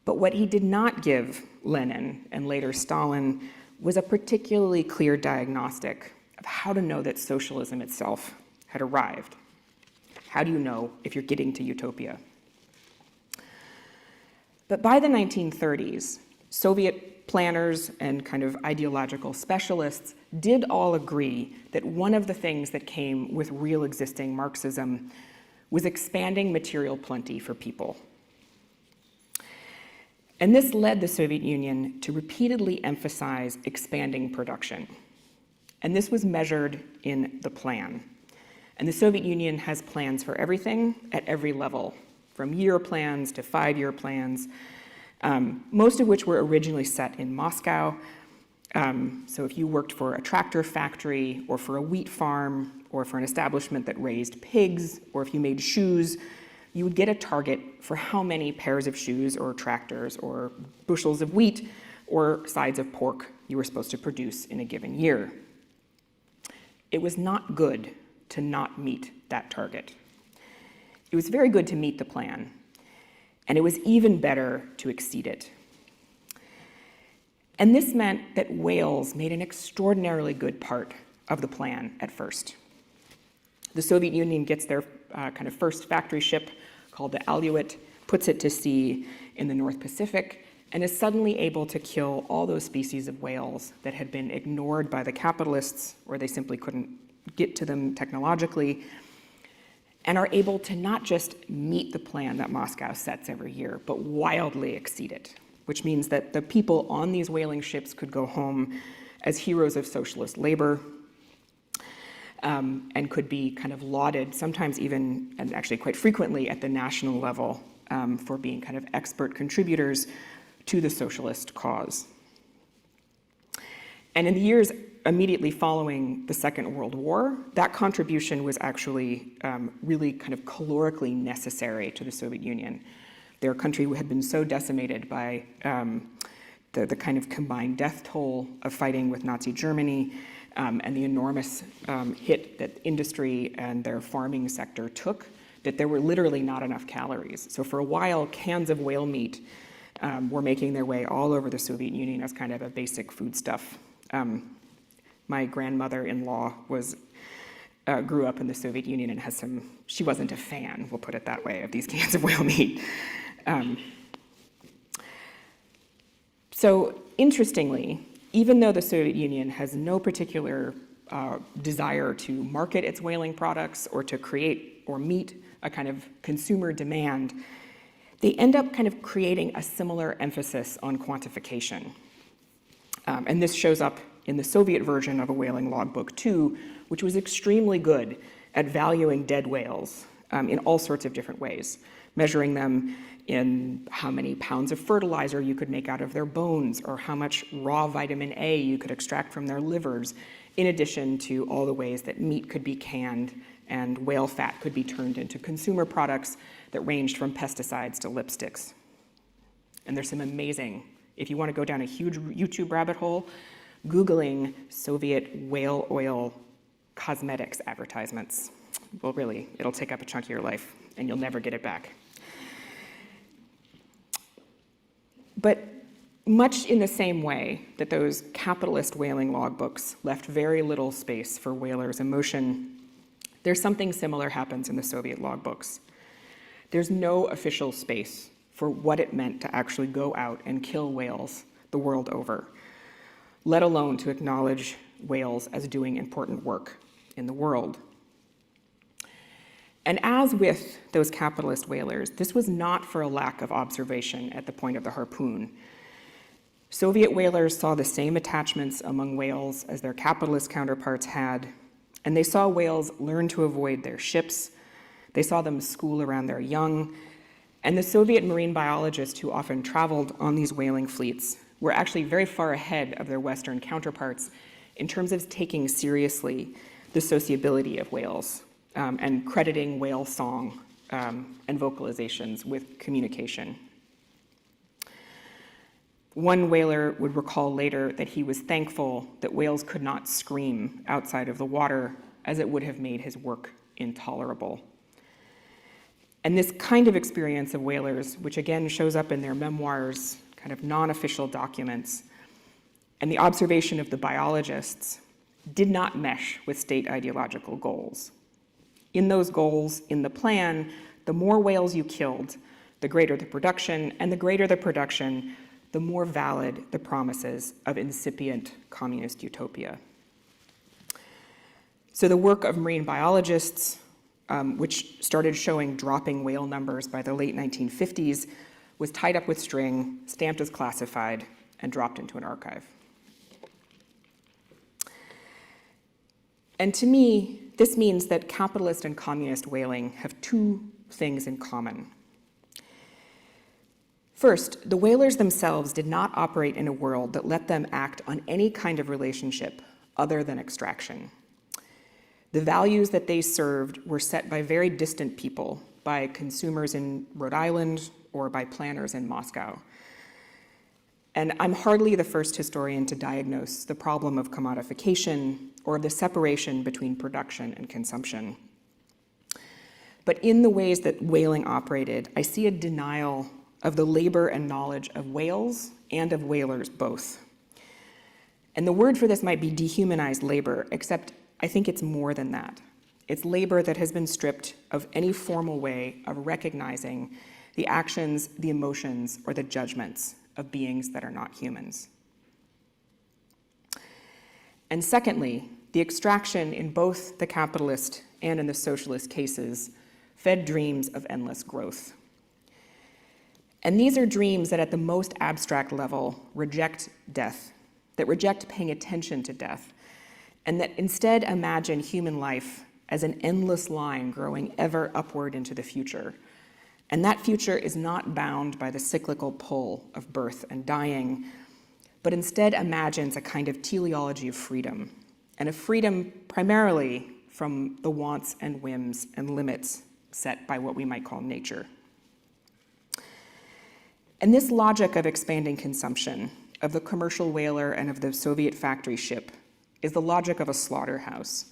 But what he did not give Lenin and later Stalin was a particularly clear diagnostic of how to know that socialism itself had arrived. How do you know if you're getting to utopia? But by the 1930s, Soviet planners and kind of ideological specialists did all agree that one of the things that came with real existing Marxism was expanding material plenty for people. And this led the Soviet Union to repeatedly emphasize expanding production. And this was measured in the plan. And the Soviet Union has plans for everything at every level, from year plans to 5-year plans, most of which were originally set in Moscow. So if you worked for a tractor factory or for a wheat farm or for an establishment that raised pigs, or if you made shoes, you would get a target for how many pairs of shoes or tractors or bushels of wheat or sides of pork you were supposed to produce in a given year. It was not good to not meet that target. It was very good to meet the plan, and it was even better to exceed it. And this meant that whales made an extraordinarily good part of the plan at first. The Soviet Union gets their kind of first factory ship called the Alouette, puts it to sea in the North Pacific, and is suddenly able to kill all those species of whales that had been ignored by the capitalists, or they simply couldn't get to them technologically, and are able to not just meet the plan that Moscow sets every year, but wildly exceed it, which means that the people on these whaling ships could go home as heroes of socialist labor, and could be kind of lauded, sometimes even, and actually quite frequently at the national level, for being kind of expert contributors to the socialist cause. And in the years immediately following the Second World War, that contribution was actually really kind of calorically necessary to the Soviet Union. Their country had been so decimated by the kind of combined death toll of fighting with Nazi Germany, and the enormous hit that industry and their farming sector took, that there were literally not enough calories. So for a while, cans of whale meat were making their way all over the Soviet Union as kind of a basic foodstuff. My grandmother-in-law grew up in the Soviet Union and has she wasn't a fan, we'll put it that way, of these cans of whale meat. So interestingly, even though the Soviet Union has no particular desire to market its whaling products or to create or meet a kind of consumer demand, they end up kind of creating a similar emphasis on quantification. And this shows up in the Soviet version of a whaling logbook too, which was extremely good at valuing dead whales in all sorts of different ways, measuring them in how many pounds of fertilizer you could make out of their bones, or how much raw vitamin A you could extract from their livers, in addition to all the ways that meat could be canned and whale fat could be turned into consumer products that ranged from pesticides to lipsticks. And there's some amazing, if you want to go down a huge YouTube rabbit hole, Googling Soviet whale oil cosmetics advertisements. Well, really, it'll take up a chunk of your life, and you'll never get it back. But much in the same way that those capitalist whaling logbooks left very little space for whalers' emotion, there's something similar happens in the Soviet logbooks. There's no official space for what it meant to actually go out and kill whales the world over, let alone to acknowledge whales as doing important work in the world. And as with those capitalist whalers, this was not for a lack of observation at the point of the harpoon. Soviet whalers saw the same attachments among whales as their capitalist counterparts had, and they saw whales learn to avoid their ships. They saw them school around their young, and the Soviet marine biologists who often traveled on these whaling fleets were actually very far ahead of their Western counterparts in terms of taking seriously the sociability of whales and crediting whale song and vocalizations with communication. One whaler would recall later that he was thankful that whales could not scream outside of the water, as it would have made his work intolerable. And this kind of experience of whalers, which again shows up in their memoirs, kind of non-official documents, and the observation of the biologists, did not mesh with state ideological goals. In those goals, in the plan, the more whales you killed, the greater the production, and the greater the production, the more valid the promises of incipient communist utopia. So the work of marine biologists, which started showing dropping whale numbers by the late 1950s, was tied up with string, stamped as classified, and dropped into an archive. And to me, this means that capitalist and communist whaling have two things in common. First, the whalers themselves did not operate in a world that let them act on any kind of relationship other than extraction. The values that they served were set by very distant people, by consumers in Rhode Island or by planners in Moscow. And I'm hardly the first historian to diagnose the problem of commodification or the separation between production and consumption. But in the ways that whaling operated, I see a denial of the labor and knowledge of whales and of whalers both. And the word for this might be dehumanized labor, except I think it's more than that. It's labor that has been stripped of any formal way of recognizing the actions, the emotions, or the judgments of beings that are not humans. And secondly, the extraction in both the capitalist and in the socialist cases fed dreams of endless growth. And these are dreams that at the most abstract level reject death, that reject paying attention to death, and that instead imagine human life as an endless line growing ever upward into the future. And that future is not bound by the cyclical pull of birth and dying, but instead imagines a kind of teleology of freedom, and a freedom primarily from the wants and whims and limits set by what we might call nature. And this logic of expanding consumption, of the commercial whaler and of the Soviet factory ship, is the logic of a slaughterhouse,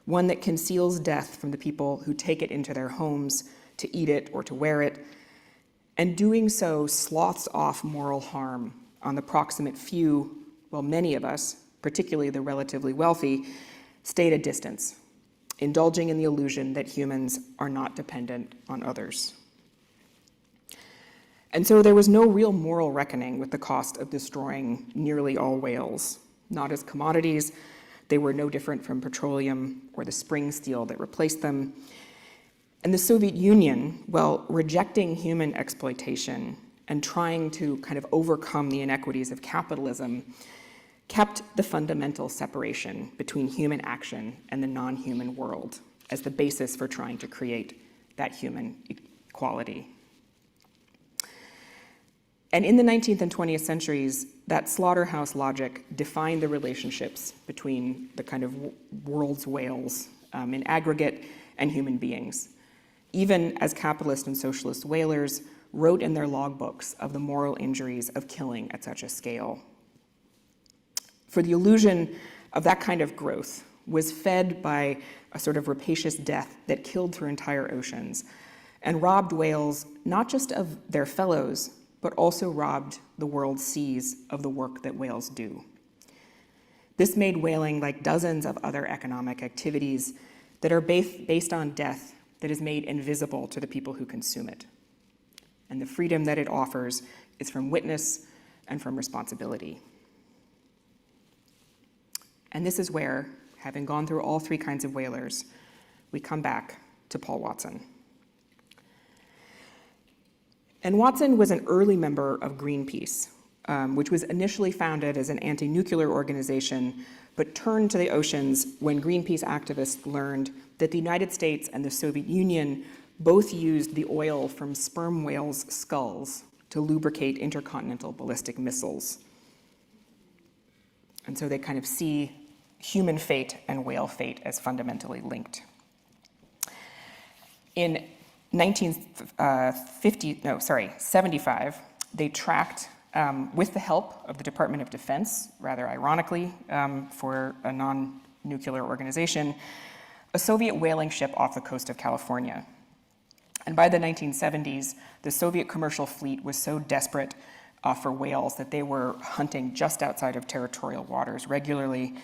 one that conceals death from the people who take it into their homes to eat it or to wear it, and doing so sloths off moral harm on the proximate few, while many of us, particularly the relatively wealthy, stay at a distance, indulging in the illusion that humans are not dependent on others. And so there was no real moral reckoning with the cost of destroying nearly all whales. Not as commodities, they were no different from petroleum or the spring steel that replaced them. And the Soviet Union, while rejecting human exploitation and trying to kind of overcome the inequities of capitalism, kept the fundamental separation between human action and the non-human world as the basis for trying to create that human equality. And in the 19th and 20th centuries, that slaughterhouse logic defined the relationships between the kind of world's whales in aggregate and human beings, even as capitalist and socialist whalers wrote in their logbooks of the moral injuries of killing at such a scale. For the illusion of that kind of growth was fed by a sort of rapacious death that killed through entire oceans and robbed whales not just of their fellows, but also robbed the world's seas of the work that whales do. This made whaling like dozens of other economic activities that are based on death that is made invisible to the people who consume it. And the freedom that it offers is from witness and from responsibility. And this is where, having gone through all three kinds of whalers, we come back to Paul Watson. And Watson was an early member of Greenpeace, which was initially founded as an anti-nuclear organization, but turned to the oceans when Greenpeace activists learned that the United States and the Soviet Union both used the oil from sperm whales' skulls to lubricate intercontinental ballistic missiles. And so they kind of see human fate and whale fate as fundamentally linked. In 75, they tracked, with the help of the Department of Defense, rather ironically, for a non-nuclear organization, a Soviet whaling ship off the coast of California. And by the 1970s, the Soviet commercial fleet was so desperate for whales that they were hunting just outside of territorial waters regularly.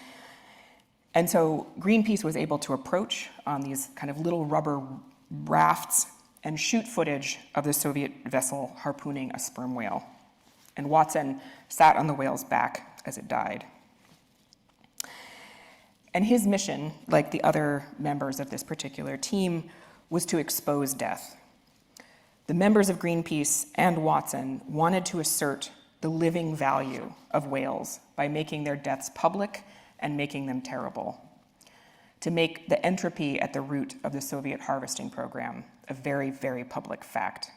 And so Greenpeace was able to approach on these kind of little rubber rafts and shoot footage of the Soviet vessel harpooning a sperm whale. And Watson sat on the whale's back as it died. And his mission, like the other members of this particular team, was to expose death. The members of Greenpeace and Watson wanted to assert the living value of whales by making their deaths public and making them terrible, to make the entropy at the root of the Soviet harvesting program a very, very public fact.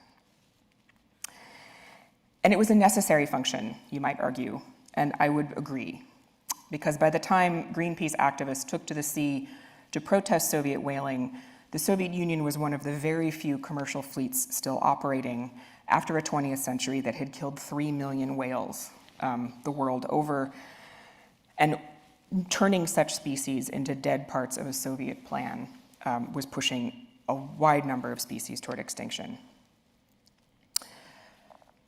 And it was a necessary function, you might argue, and I would agree, because by the time Greenpeace activists took to the sea to protest Soviet whaling, the Soviet Union was one of the very few commercial fleets still operating after a 20th century that had killed 3 million whales the world over, and turning such species into dead parts of a Soviet plan was pushing a wide number of species toward extinction.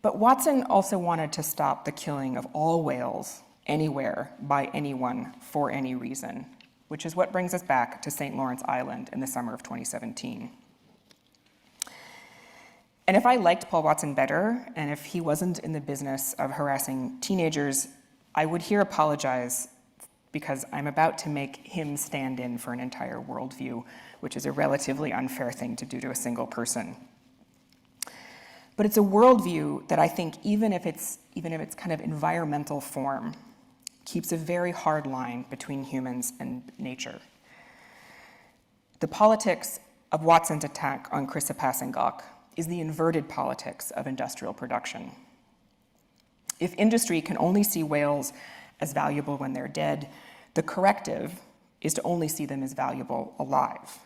But Watson also wanted to stop the killing of all whales anywhere by anyone for any reason, which is what brings us back to St. Lawrence Island in the summer of 2017. And if I liked Paul Watson better, and if he wasn't in the business of harassing teenagers, I would here apologize because I'm about to make him stand in for an entire worldview, which is a relatively unfair thing to do to a single person. But it's a worldview that I think, even if it's kind of environmental form, keeps a very hard line between humans and nature. The politics of Watson's attack on Chrysopassangok is the inverted politics of industrial production. If industry can only see whales as valuable when they're dead, the corrective is to only see them as valuable alive.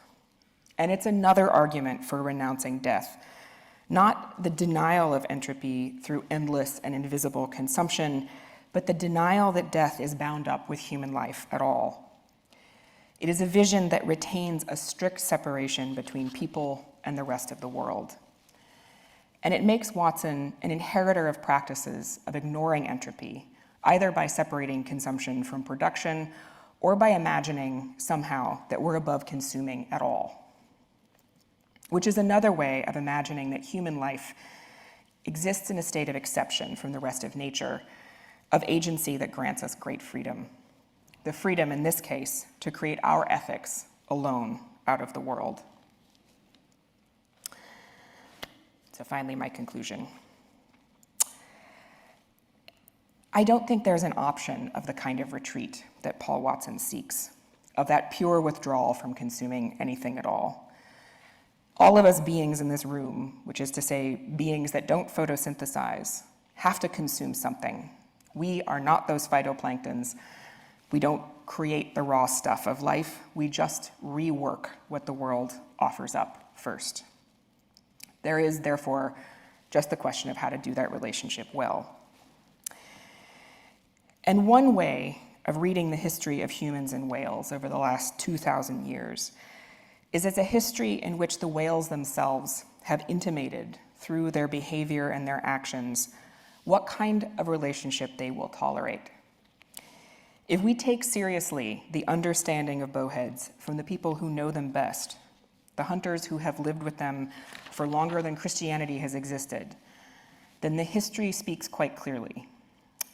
And it's another argument for renouncing death, not the denial of entropy through endless and invisible consumption, but the denial that death is bound up with human life at all. It is a vision that retains a strict separation between people and the rest of the world. And it makes Watson an inheritor of practices of ignoring entropy, either by separating consumption from production or by imagining somehow that we're above consuming at all, which is another way of imagining that human life exists in a state of exception from the rest of nature, of agency that grants us great freedom. The freedom, in this case, to create our ethics alone out of the world. So finally, my conclusion. I don't think there's an option of the kind of retreat that Paul Watson seeks, of that pure withdrawal from consuming anything at all. All of us beings in this room, which is to say beings that don't photosynthesize, have to consume something. We are not those phytoplanktons. We don't create the raw stuff of life. We just rework what the world offers up first. There is, therefore, just the question of how to do that relationship well. And one way of reading the history of humans and whales over the last 2,000 years is as a history in which the whales themselves have intimated through their behavior and their actions what kind of relationship they will tolerate. If we take seriously the understanding of bowheads from the people who know them best, the hunters who have lived with them for longer than Christianity has existed, then the history speaks quite clearly.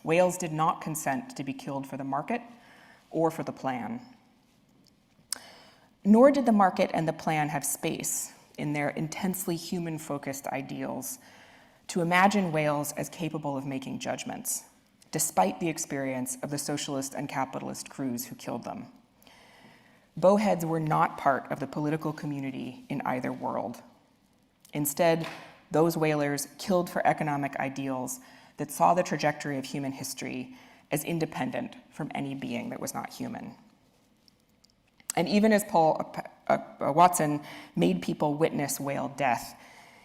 Whales did not consent to be killed for the market or for the plan. Nor did the market and the plan have space in their intensely human-focused ideals to imagine whales as capable of making judgments, despite the experience of the socialist and capitalist crews who killed them. Bowheads were not part of the political community in either world. Instead, those whalers killed for economic ideals that saw the trajectory of human history as independent from any being that was not human. And even as Paul Watson made people witness whale death,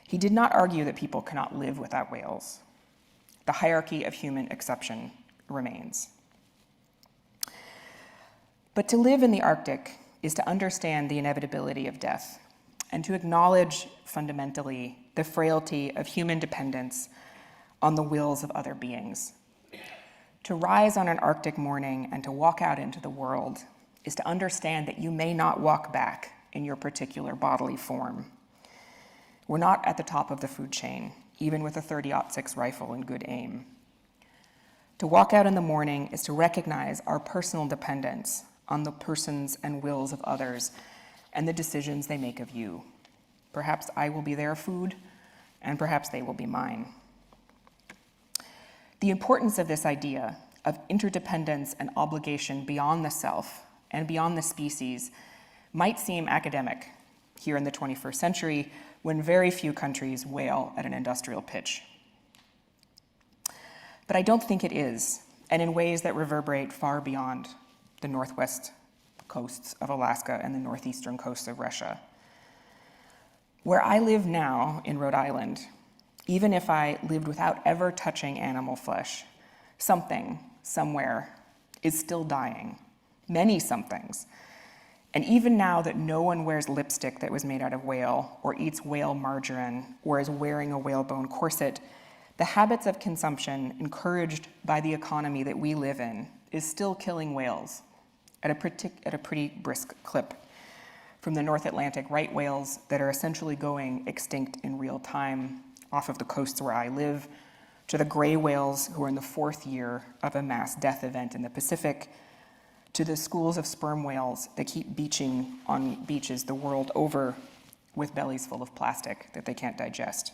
he did not argue that people cannot live without whales. The hierarchy of human exception remains. But to live in the Arctic is to understand the inevitability of death and to acknowledge fundamentally the frailty of human dependence on the wills of other beings. To rise on an Arctic morning and to walk out into the world is to understand that you may not walk back in your particular bodily form. We're not at the top of the food chain, even with a .30-06 rifle and good aim. To walk out in the morning is to recognize our personal dependence on the persons and wills of others and the decisions they make of you. Perhaps I will be their food, and perhaps they will be mine. The importance of this idea of interdependence and obligation beyond the self and beyond the species might seem academic here in the 21st century when very few countries whale at an industrial pitch. But I don't think it is, and in ways that reverberate far beyond the northwest coasts of Alaska and the northeastern coasts of Russia. Where I live now in Rhode Island, even if I lived without ever touching animal flesh, something, somewhere, is still dying. Many somethings. And even now that no one wears lipstick that was made out of whale, or eats whale margarine, or is wearing a whalebone corset, the habits of consumption encouraged by the economy that we live in is still killing whales at a pretty brisk clip. From the North Atlantic right whales that are essentially going extinct in real time off of the coasts where I live, to the gray whales who are in the 4th year of a mass death event in the Pacific, to the schools of sperm whales that keep beaching on beaches the world over with bellies full of plastic that they can't digest.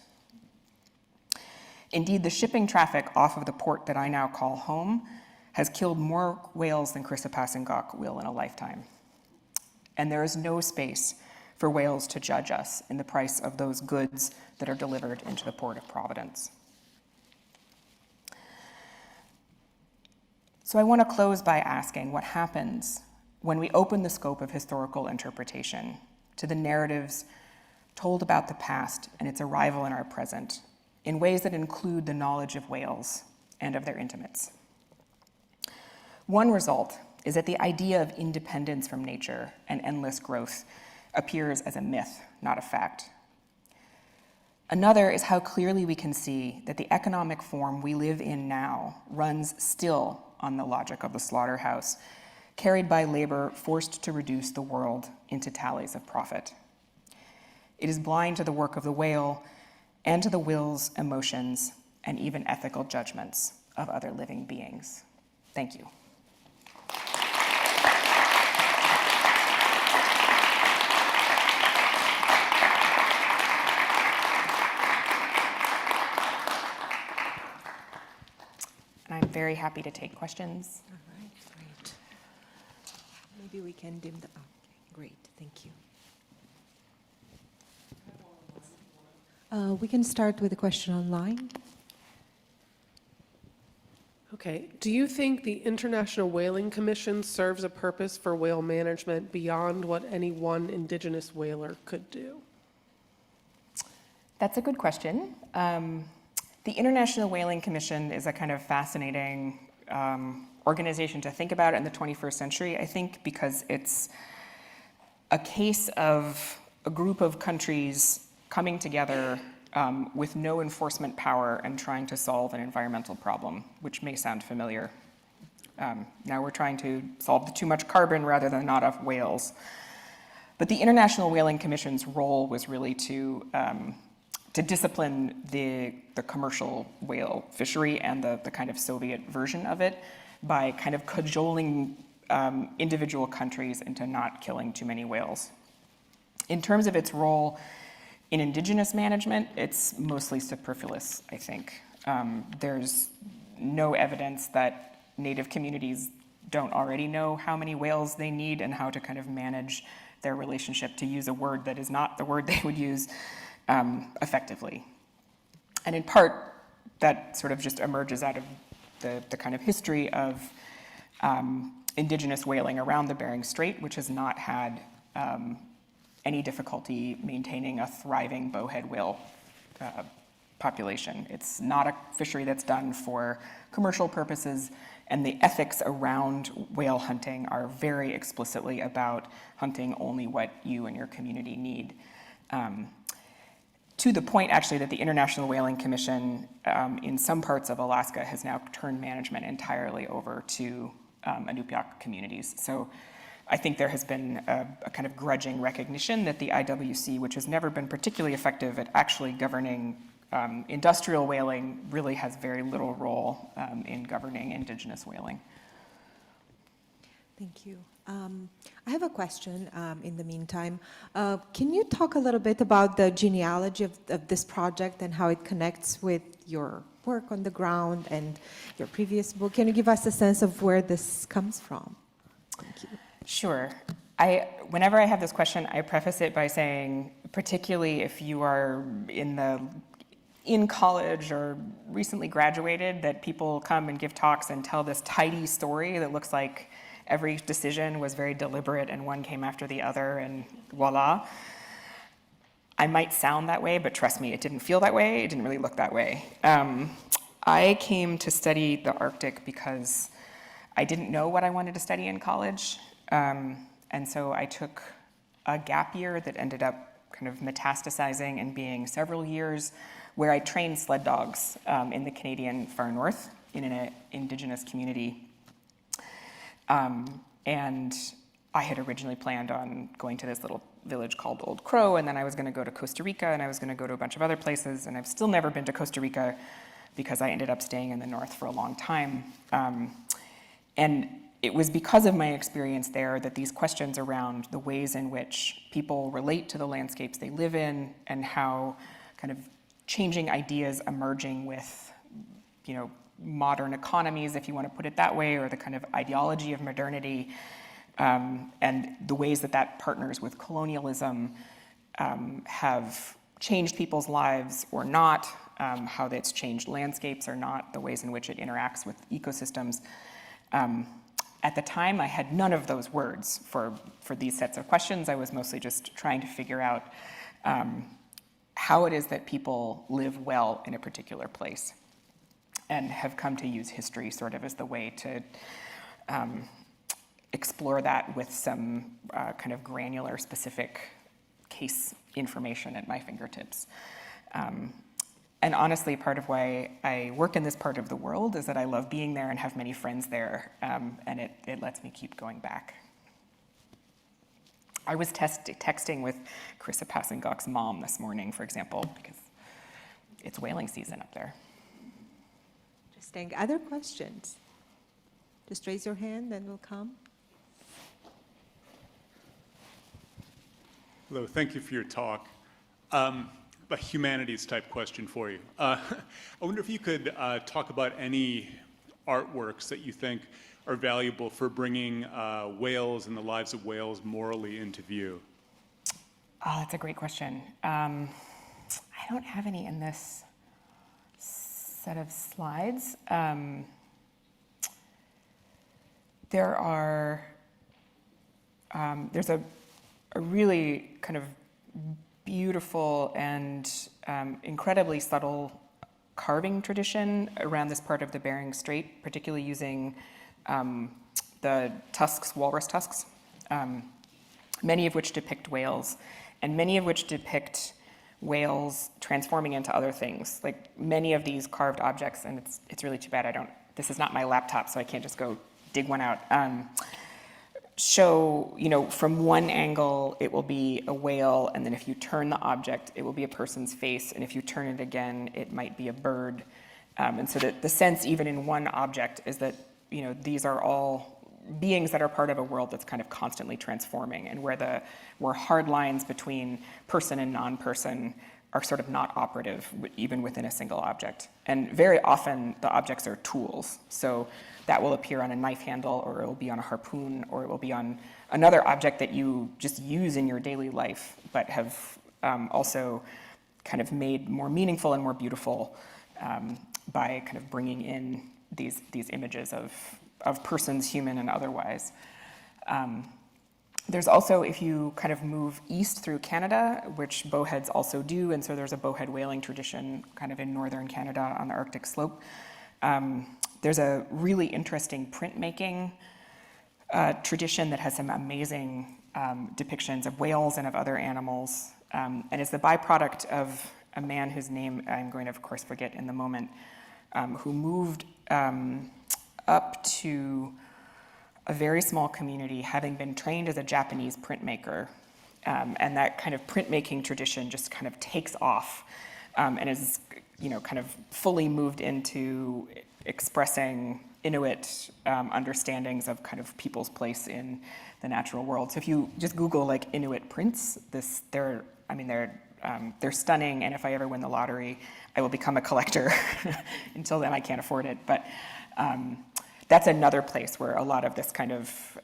Indeed, the shipping traffic off of the port that I now call home has killed more whales than Chrysopassingok will in a lifetime. And there is no space for whales to judge us in the price of those goods that are delivered into the port of Providence. So I want to close by asking what happens when we open the scope of historical interpretation to the narratives told about the past and its arrival in our present in ways that include the knowledge of whales and of their intimates. One result is that the idea of independence from nature and endless growth appears as a myth, not a fact. Another is how clearly we can see that the economic form we live in now runs still on the logic of the slaughterhouse, carried by labor forced to reduce the world into tallies of profit. It is blind to the work of the whale and to the wills, emotions, and even ethical judgments of other living beings. Thank you. very happy to take questions. All right, great. Maybe we can dim the, great, thank you. We can start with a question online. Okay. Do you think the International Whaling Commission serves a purpose for whale management beyond what any one indigenous whaler could do? That's a good question. The International Whaling Commission is a kind of fascinating organization to think about in the 21st century, I think, because it's a case of a group of countries coming together with no enforcement power and trying to solve an environmental problem, which may sound familiar. Now we're trying to solve the too much carbon rather than not enough whales. But the International Whaling Commission's role was really to discipline the commercial whale fishery and the kind of Soviet version of it by kind of cajoling individual countries into not killing too many whales. In terms of its role in indigenous management, it's mostly superfluous, I think. There's no evidence that Native communities don't already know how many whales they need and how to kind of manage their relationship, to use a word that is not the word they would use, effectively. And in part, that sort of just emerges out of the kind of history of indigenous whaling around the Bering Strait, which has not had any difficulty maintaining a thriving bowhead whale population. It's not a fishery that's done for commercial purposes, and the ethics around whale hunting are very explicitly about hunting only what you and your community need. To the point, actually, that the International Whaling Commission in some parts of Alaska has now turned management entirely over to Inupiaq communities. So I think there has been a kind of grudging recognition that the IWC, which has never been particularly effective at actually governing industrial whaling, really has very little role in governing indigenous whaling. Thank you. I have a question in the meantime. Can you talk a little bit about the genealogy of this project and how it connects with your work on the ground and your previous book? Can you give us a sense of where this comes from? Thank you. Sure. Whenever I have this question, I preface it by saying, particularly if you are in college or recently graduated, that people come and give talks and tell this tidy story that looks like every decision was very deliberate and one came after the other and voila. I might sound that way, but trust me, it didn't feel that way. It didn't really look that way. I came to study the Arctic because I didn't know what I wanted to study in college. And so I took a gap year that ended up kind of metastasizing and being several years where I trained sled dogs in the Canadian far north in an indigenous community. And I had originally planned on going to this little village called Old Crow, and then I was going to go to Costa Rica, and I was going to go to a bunch of other places, and I've still never been to Costa Rica because I ended up staying in the north for a long time. And it was because of my experience there that these questions around the ways in which people relate to the landscapes they live in and how kind of changing ideas emerging with, modern economies, if you want to put it that way, or the kind of ideology of modernity, and the ways that partners with colonialism have changed people's lives or not, how that's changed landscapes or not, the ways in which it interacts with ecosystems. At the time, I had none of those words for these sets of questions. I was mostly just trying to figure out how it is that people live well in a particular place, and have come to use history sort of as the way to explore that with some kind of granular, specific case information at my fingertips. And honestly, part of why I work in this part of the world is that I love being there and have many friends there, and it lets me keep going back. I was texting with Carissa Passengok's mom this morning, for example, because it's whaling season up there. Interesting. Other questions? Just raise your hand and we'll come. Hello, thank you for your talk. A humanities type question for you. I wonder if you could talk about any artworks that you think are valuable for bringing whales and the lives of whales morally into view? Oh, that's a great question. I don't have any in this set of slides. There's a really kind of beautiful and incredibly subtle carving tradition around this part of the Bering Strait, particularly using the tusks, walrus tusks, many of which depict whales, and many of which depict whales transforming into other things. Like many of these carved objects, and it's really too bad this is not my laptop, so I can't just go dig one out, show, from one angle, it will be a whale, and then if you turn the object, it will be a person's face, and if you turn it again, it might be a bird. And so the sense, even in one object, is that, these are all beings that are part of a world that's kind of constantly transforming, and where hard lines between person and non-person are sort of not operative, even within a single object. And very often, the objects are tools. So that will appear on a knife handle, or it will be on a harpoon, or it will be on another object that you just use in your daily life, but have also kind of made more meaningful and more beautiful by kind of bringing in these images of persons, human and otherwise. There's also, if you kind of move east through Canada, which bowheads also do, and so there's a bowhead whaling tradition kind of in northern Canada on the Arctic slope. There's a really interesting printmaking tradition that has some amazing depictions of whales and of other animals, and is the byproduct of a man whose name I'm going to, of course, forget in the moment, who moved up to a very small community, having been trained as a Japanese printmaker. And that kind of printmaking tradition just kind of takes off and is, kind of fully moved into expressing Inuit understandings of kind of people's place in the natural world. So if you just Google like Inuit prints, they're stunning. And if I ever win the lottery, I will become a collector. Until then, I can't afford it. But that's another place where a lot of this kind of,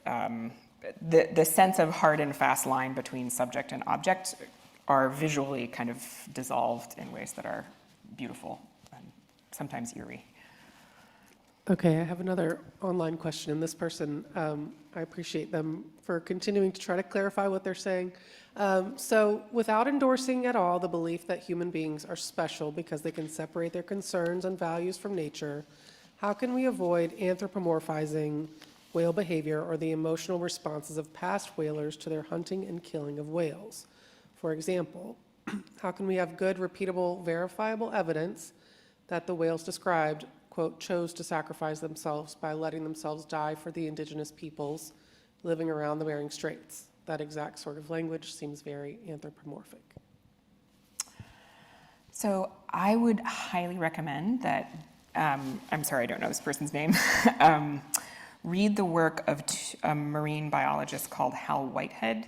the sense of hard and fast line between subject and object are visually kind of dissolved in ways that are beautiful and sometimes eerie. Okay, I have another online question, and this person, I appreciate them for continuing to try to clarify what they're saying. So without endorsing at all the belief that human beings are special because they can separate their concerns and values from nature, how can we avoid anthropomorphizing whale behavior or the emotional responses of past whalers to their hunting and killing of whales? For example, how can we have good, repeatable, verifiable evidence that the whales described, quote, chose to sacrifice themselves by letting themselves die for the indigenous peoples living around the Bering Straits? That exact sort of language seems very anthropomorphic. So I would highly recommend that, I'm sorry, I don't know this person's name, read the work of a marine biologist called Hal Whitehead,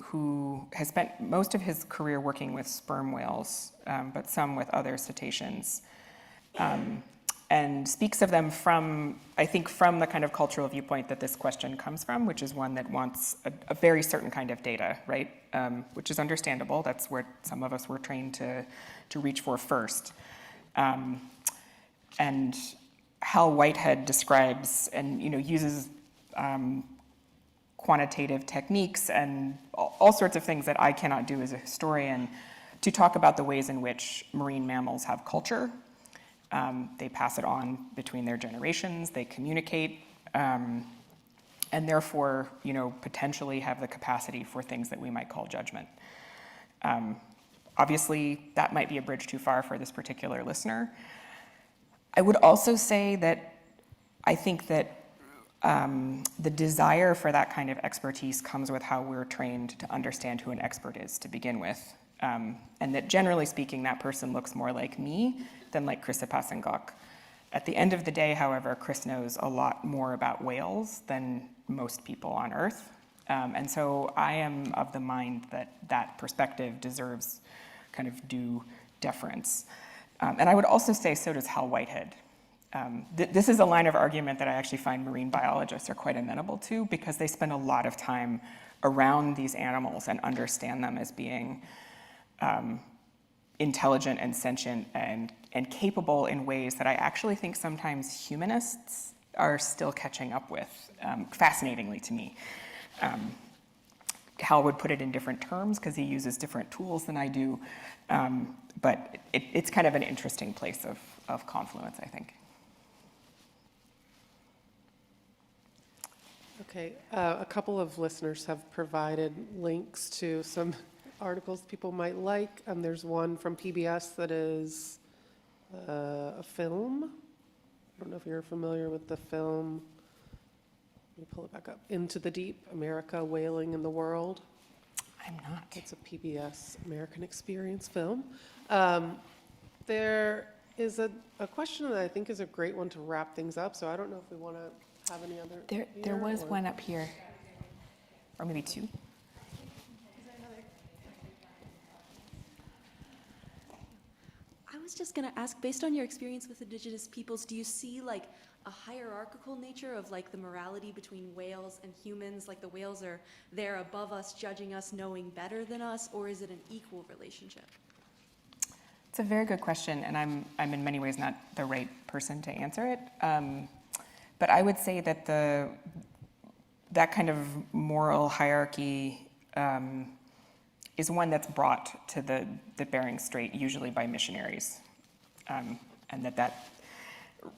who has spent most of his career working with sperm whales, but some with other cetaceans, and speaks of them from the kind of cultural viewpoint that this question comes from, which is one that wants a very certain kind of data, right? Which is understandable. That's where some of us were trained to reach for first. And Hal Whitehead describes and uses quantitative techniques and all sorts of things that I cannot do as a historian to talk about the ways in which marine mammals have culture. They pass it on between their generations, they communicate, and therefore, potentially have the capacity for things that we might call judgment. Obviously, that might be a bridge too far for this particular listener. I would also say that I think that the desire for that kind of expertise comes with how we're trained to understand who an expert is to begin with. And that generally speaking, that person looks more like me than like Chris Ipasangok. At the end of the day, however, Chris knows a lot more about whales than most people on Earth. And so I am of the mind that that perspective deserves kind of due deference. And I would also say so does Hal Whitehead. This is a line of argument that I actually find marine biologists are quite amenable to, because they spend a lot of time around these animals and understand them as being intelligent and sentient and capable in ways that I actually think sometimes humanists are still catching up with, fascinatingly to me. Hal would put it in different terms because he uses different tools than I do, but it's kind of an interesting place of confluence, I think. Okay, a couple of listeners have provided links to some articles people might like. There's one from PBS that is a film. I don't know if you're familiar with the film. Let me pull it back up. Into the Deep, America, Whaling in the World. I'm not. It's a PBS American Experience film. There is a question that I think is a great one to wrap things up, so I don't know if we want to have any other. There was one up here, or maybe two. I was just going to ask, based on your experience with Indigenous peoples, do you see like a hierarchical nature of like the morality between whales and humans? Like the whales are there above us, judging us, knowing better than us, or is it an equal relationship? It's a very good question, and I'm in many ways not the right person to answer it. But I would say that that kind of moral hierarchy is one that's brought to the Bering Strait, usually by missionaries. And that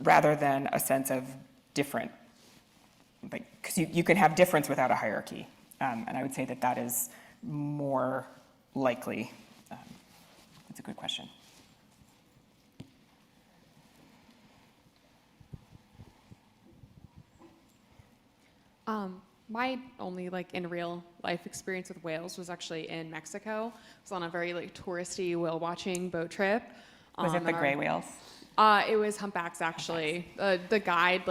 rather than a sense of different, like, because you can have difference without a hierarchy. And I would say that is more likely. That's a good question. My only in real life experience with whales was actually in Mexico. I was on a very touristy whale watching boat trip. Was it the gray whales? It was humpbacks actually. The guide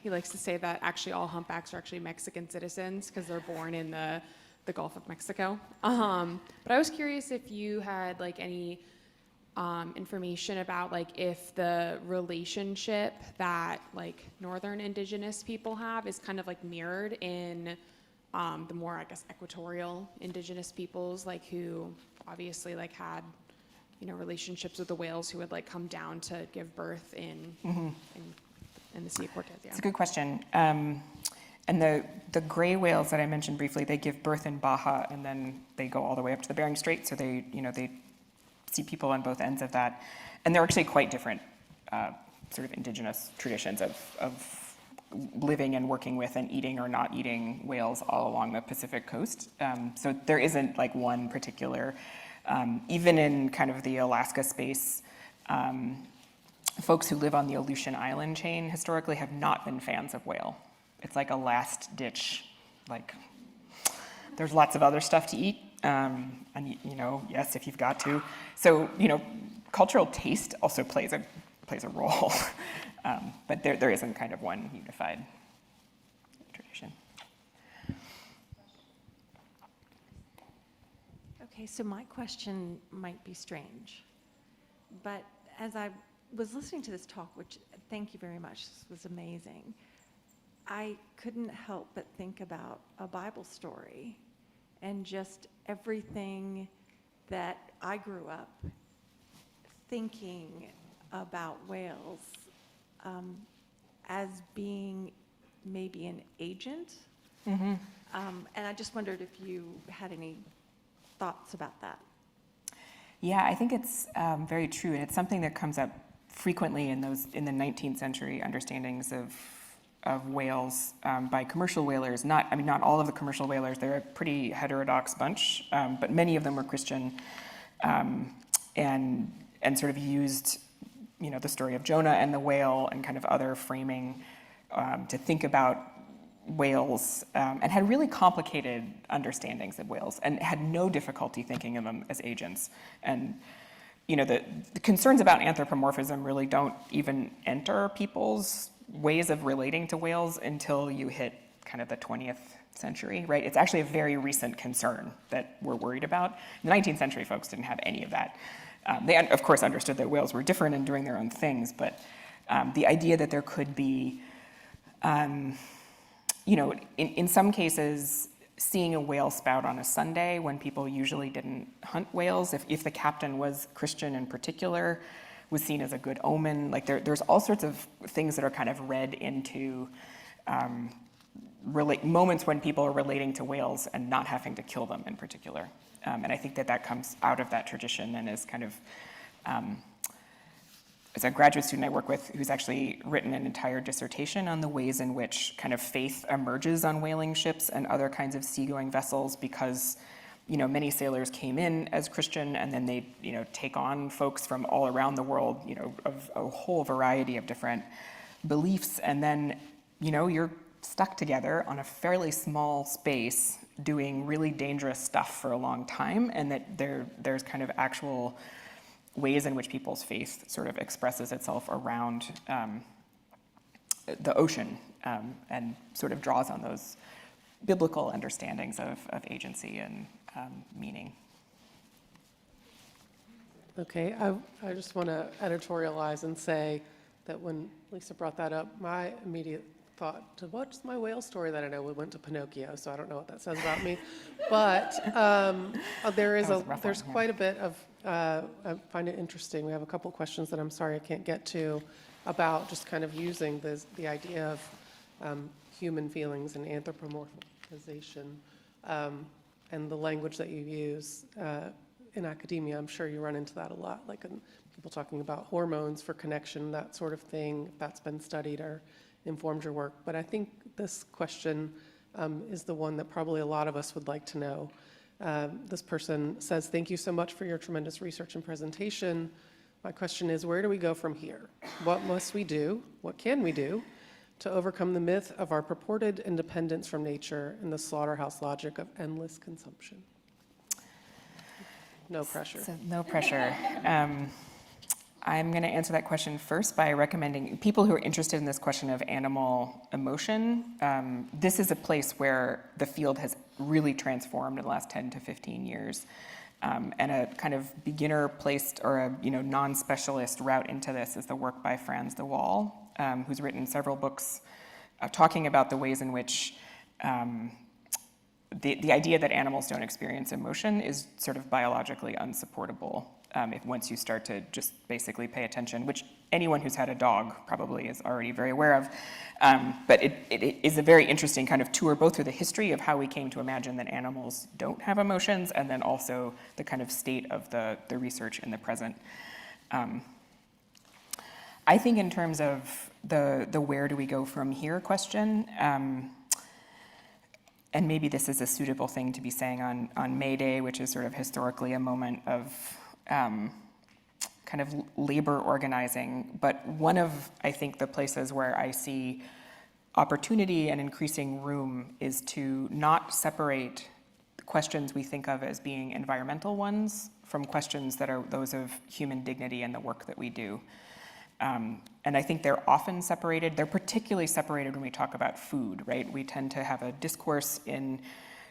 he likes to say that actually all humpbacks are actually Mexican citizens because they're born in the Gulf of Mexico. But I was curious if you had any information about if the relationship that northern indigenous people have is kind of mirrored in the more equatorial indigenous peoples who obviously had relationships with the whales who would come down to give birth in the Sea of Cortez. Yeah. It's a good question. And the gray whales that I mentioned briefly, they give birth in Baja and then they go all the way up to the Bering Strait. So they see people on both ends of that, and they're actually quite different sort of indigenous traditions of living and working with and eating or not eating whales all along the Pacific coast. So there isn't one particular, even in kind of the Alaska space, folks who live on the Aleutian Island chain historically have not been fans of whale. It's like a last ditch, there's lots of other stuff to eat. And yes, if you've got to. So, cultural taste also plays a role, but there isn't kind of one unified tradition. Okay, so my question might be strange, but as I was listening to this talk, which thank you very much, this was amazing, I couldn't help but think about a Bible story and just everything that I grew up thinking about whales as being maybe an agent. Mm-hmm. And I just wondered if you had any thoughts about that. Yeah, I think it's very true, and it's something that comes up frequently in the 19th century understandings of whales by commercial whalers. Not all of the commercial whalers. They're a pretty heterodox bunch, but many of them were Christian, and sort of used, the story of Jonah and the whale and kind of other framing to think about whales, and had really complicated understandings of whales, and had no difficulty thinking of them as agents. And the concerns about anthropomorphism really don't even enter people's ways of relating to whales until you hit kind of the 20th century, right? It's actually a very recent concern that we're worried about. In the 19th century, folks didn't have any of that. They, of course, understood that whales were different and doing their own things, but The idea that there could be, in some cases, seeing a whale spout on a Sunday when people usually didn't hunt whales, if the captain was Christian in particular, was seen as a good omen. Like there's all sorts of things that are kind of read into moments when people are relating to whales and not having to kill them in particular. And I think that comes out of that tradition and is kind of, as a graduate student I work with who's actually written an entire dissertation on the ways in which kind of faith emerges on whaling ships and other kinds of seagoing vessels, because many sailors came in as Christian and then they take on folks from all around the world, of a whole variety of different beliefs, and then you're stuck together on a fairly small space doing really dangerous stuff for a long time, and that there's kind of actual ways in which people's faith sort of expresses itself around the ocean, and sort of draws on those biblical understandings of agency and meaning. Okay, I just want to editorialize and say that when Lisa brought that up, my immediate thought to what's my whale story that I know, we went to Pinocchio, so I don't know what that says about me. But there's quite a bit of, I find it interesting. We have a couple questions that I'm sorry I can't get to about just kind of using the idea of human feelings and anthropomorphization, and the language that you use in academia. I'm sure you run into that a lot, like people talking about hormones for connection, that sort of thing, if that's been studied or informed your work. But I think this question is the one that probably a lot of us would like to know. This person says, thank you so much for your tremendous research and presentation. My question is, where do we go from here? What must we do? What can we do to overcome the myth of our purported independence from nature and the slaughterhouse logic of endless consumption? No pressure. So, no pressure. I'm going to answer that question first by recommending people who are interested in this question of animal emotion. This is a place where the field has really transformed in the last 10 to 15 years. And a kind of beginner-placed or a non-specialist route into this is the work by Frans de Waal, who's written several books talking about the ways in which the idea that animals don't experience emotion is sort of biologically unsupportable. If once you start to just basically pay attention, which anyone who's had a dog probably is already very aware of. But it is a very interesting kind of tour, both through the history of how we came to imagine that animals don't have emotions, and then also the kind of state of the research in the present. I think in terms of the where do we go from here question, and maybe this is a suitable thing to be saying on May Day, which is sort of historically a moment of kind of labor organizing, but one of, I think, the places where I see opportunity and increasing room is to not separate the questions we think of as being environmental ones from questions that are those of human dignity and the work that we do. And I think they're often separated. They're particularly separated when we talk about food, right? We tend to have a discourse in,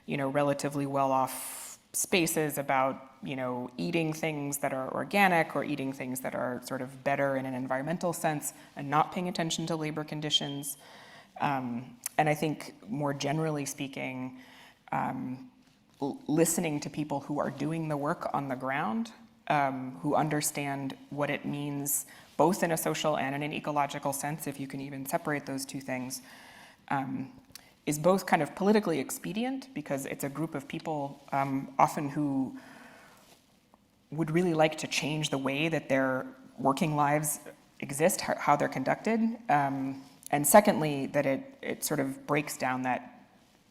relatively well-off spaces about, eating things that are organic or eating things that are sort of better in an environmental sense and not paying attention to labor conditions. And I think more generally speaking, listening to people who are doing the work on the ground, who understand what it means, both in a social and in an ecological sense, if you can even separate those two things, is both kind of politically expedient because it's a group of people often who would really like to change the way that their working lives exist, how they're conducted. And secondly, that it sort of breaks down that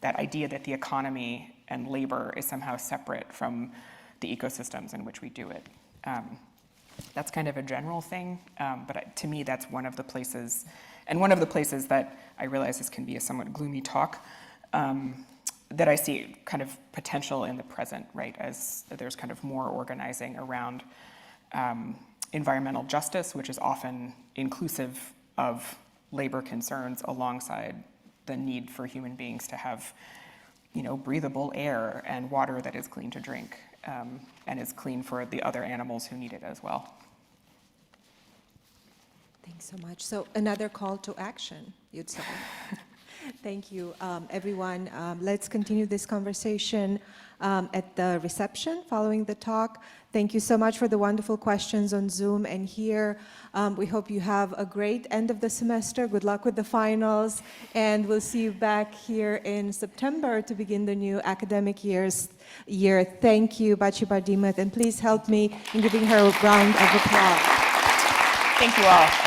idea that the economy and labor is somehow separate from the ecosystems in which we do it. That's kind of a general thing, but to me that's one of the places, and one of the places that I realize this can be a somewhat gloomy talk, that I see kind of potential in the present, right, as there's kind of more organizing around environmental justice, which is often inclusive of labor concerns alongside the need for human beings to have, breathable air and water that is clean to drink, and is clean for the other animals who need it as well. Thanks so much. So another call to action, you'd say. Thank you, everyone. Let's continue this conversation at the reception following the talk. Thank you so much for the wonderful questions on Zoom and here. We hope you have a great end of the semester. Good luck with the finals. And we'll see you back here in September to begin the new academic year. Thank you, Bathsheba Demuth. And please help me in giving her a round of applause. Thank you all.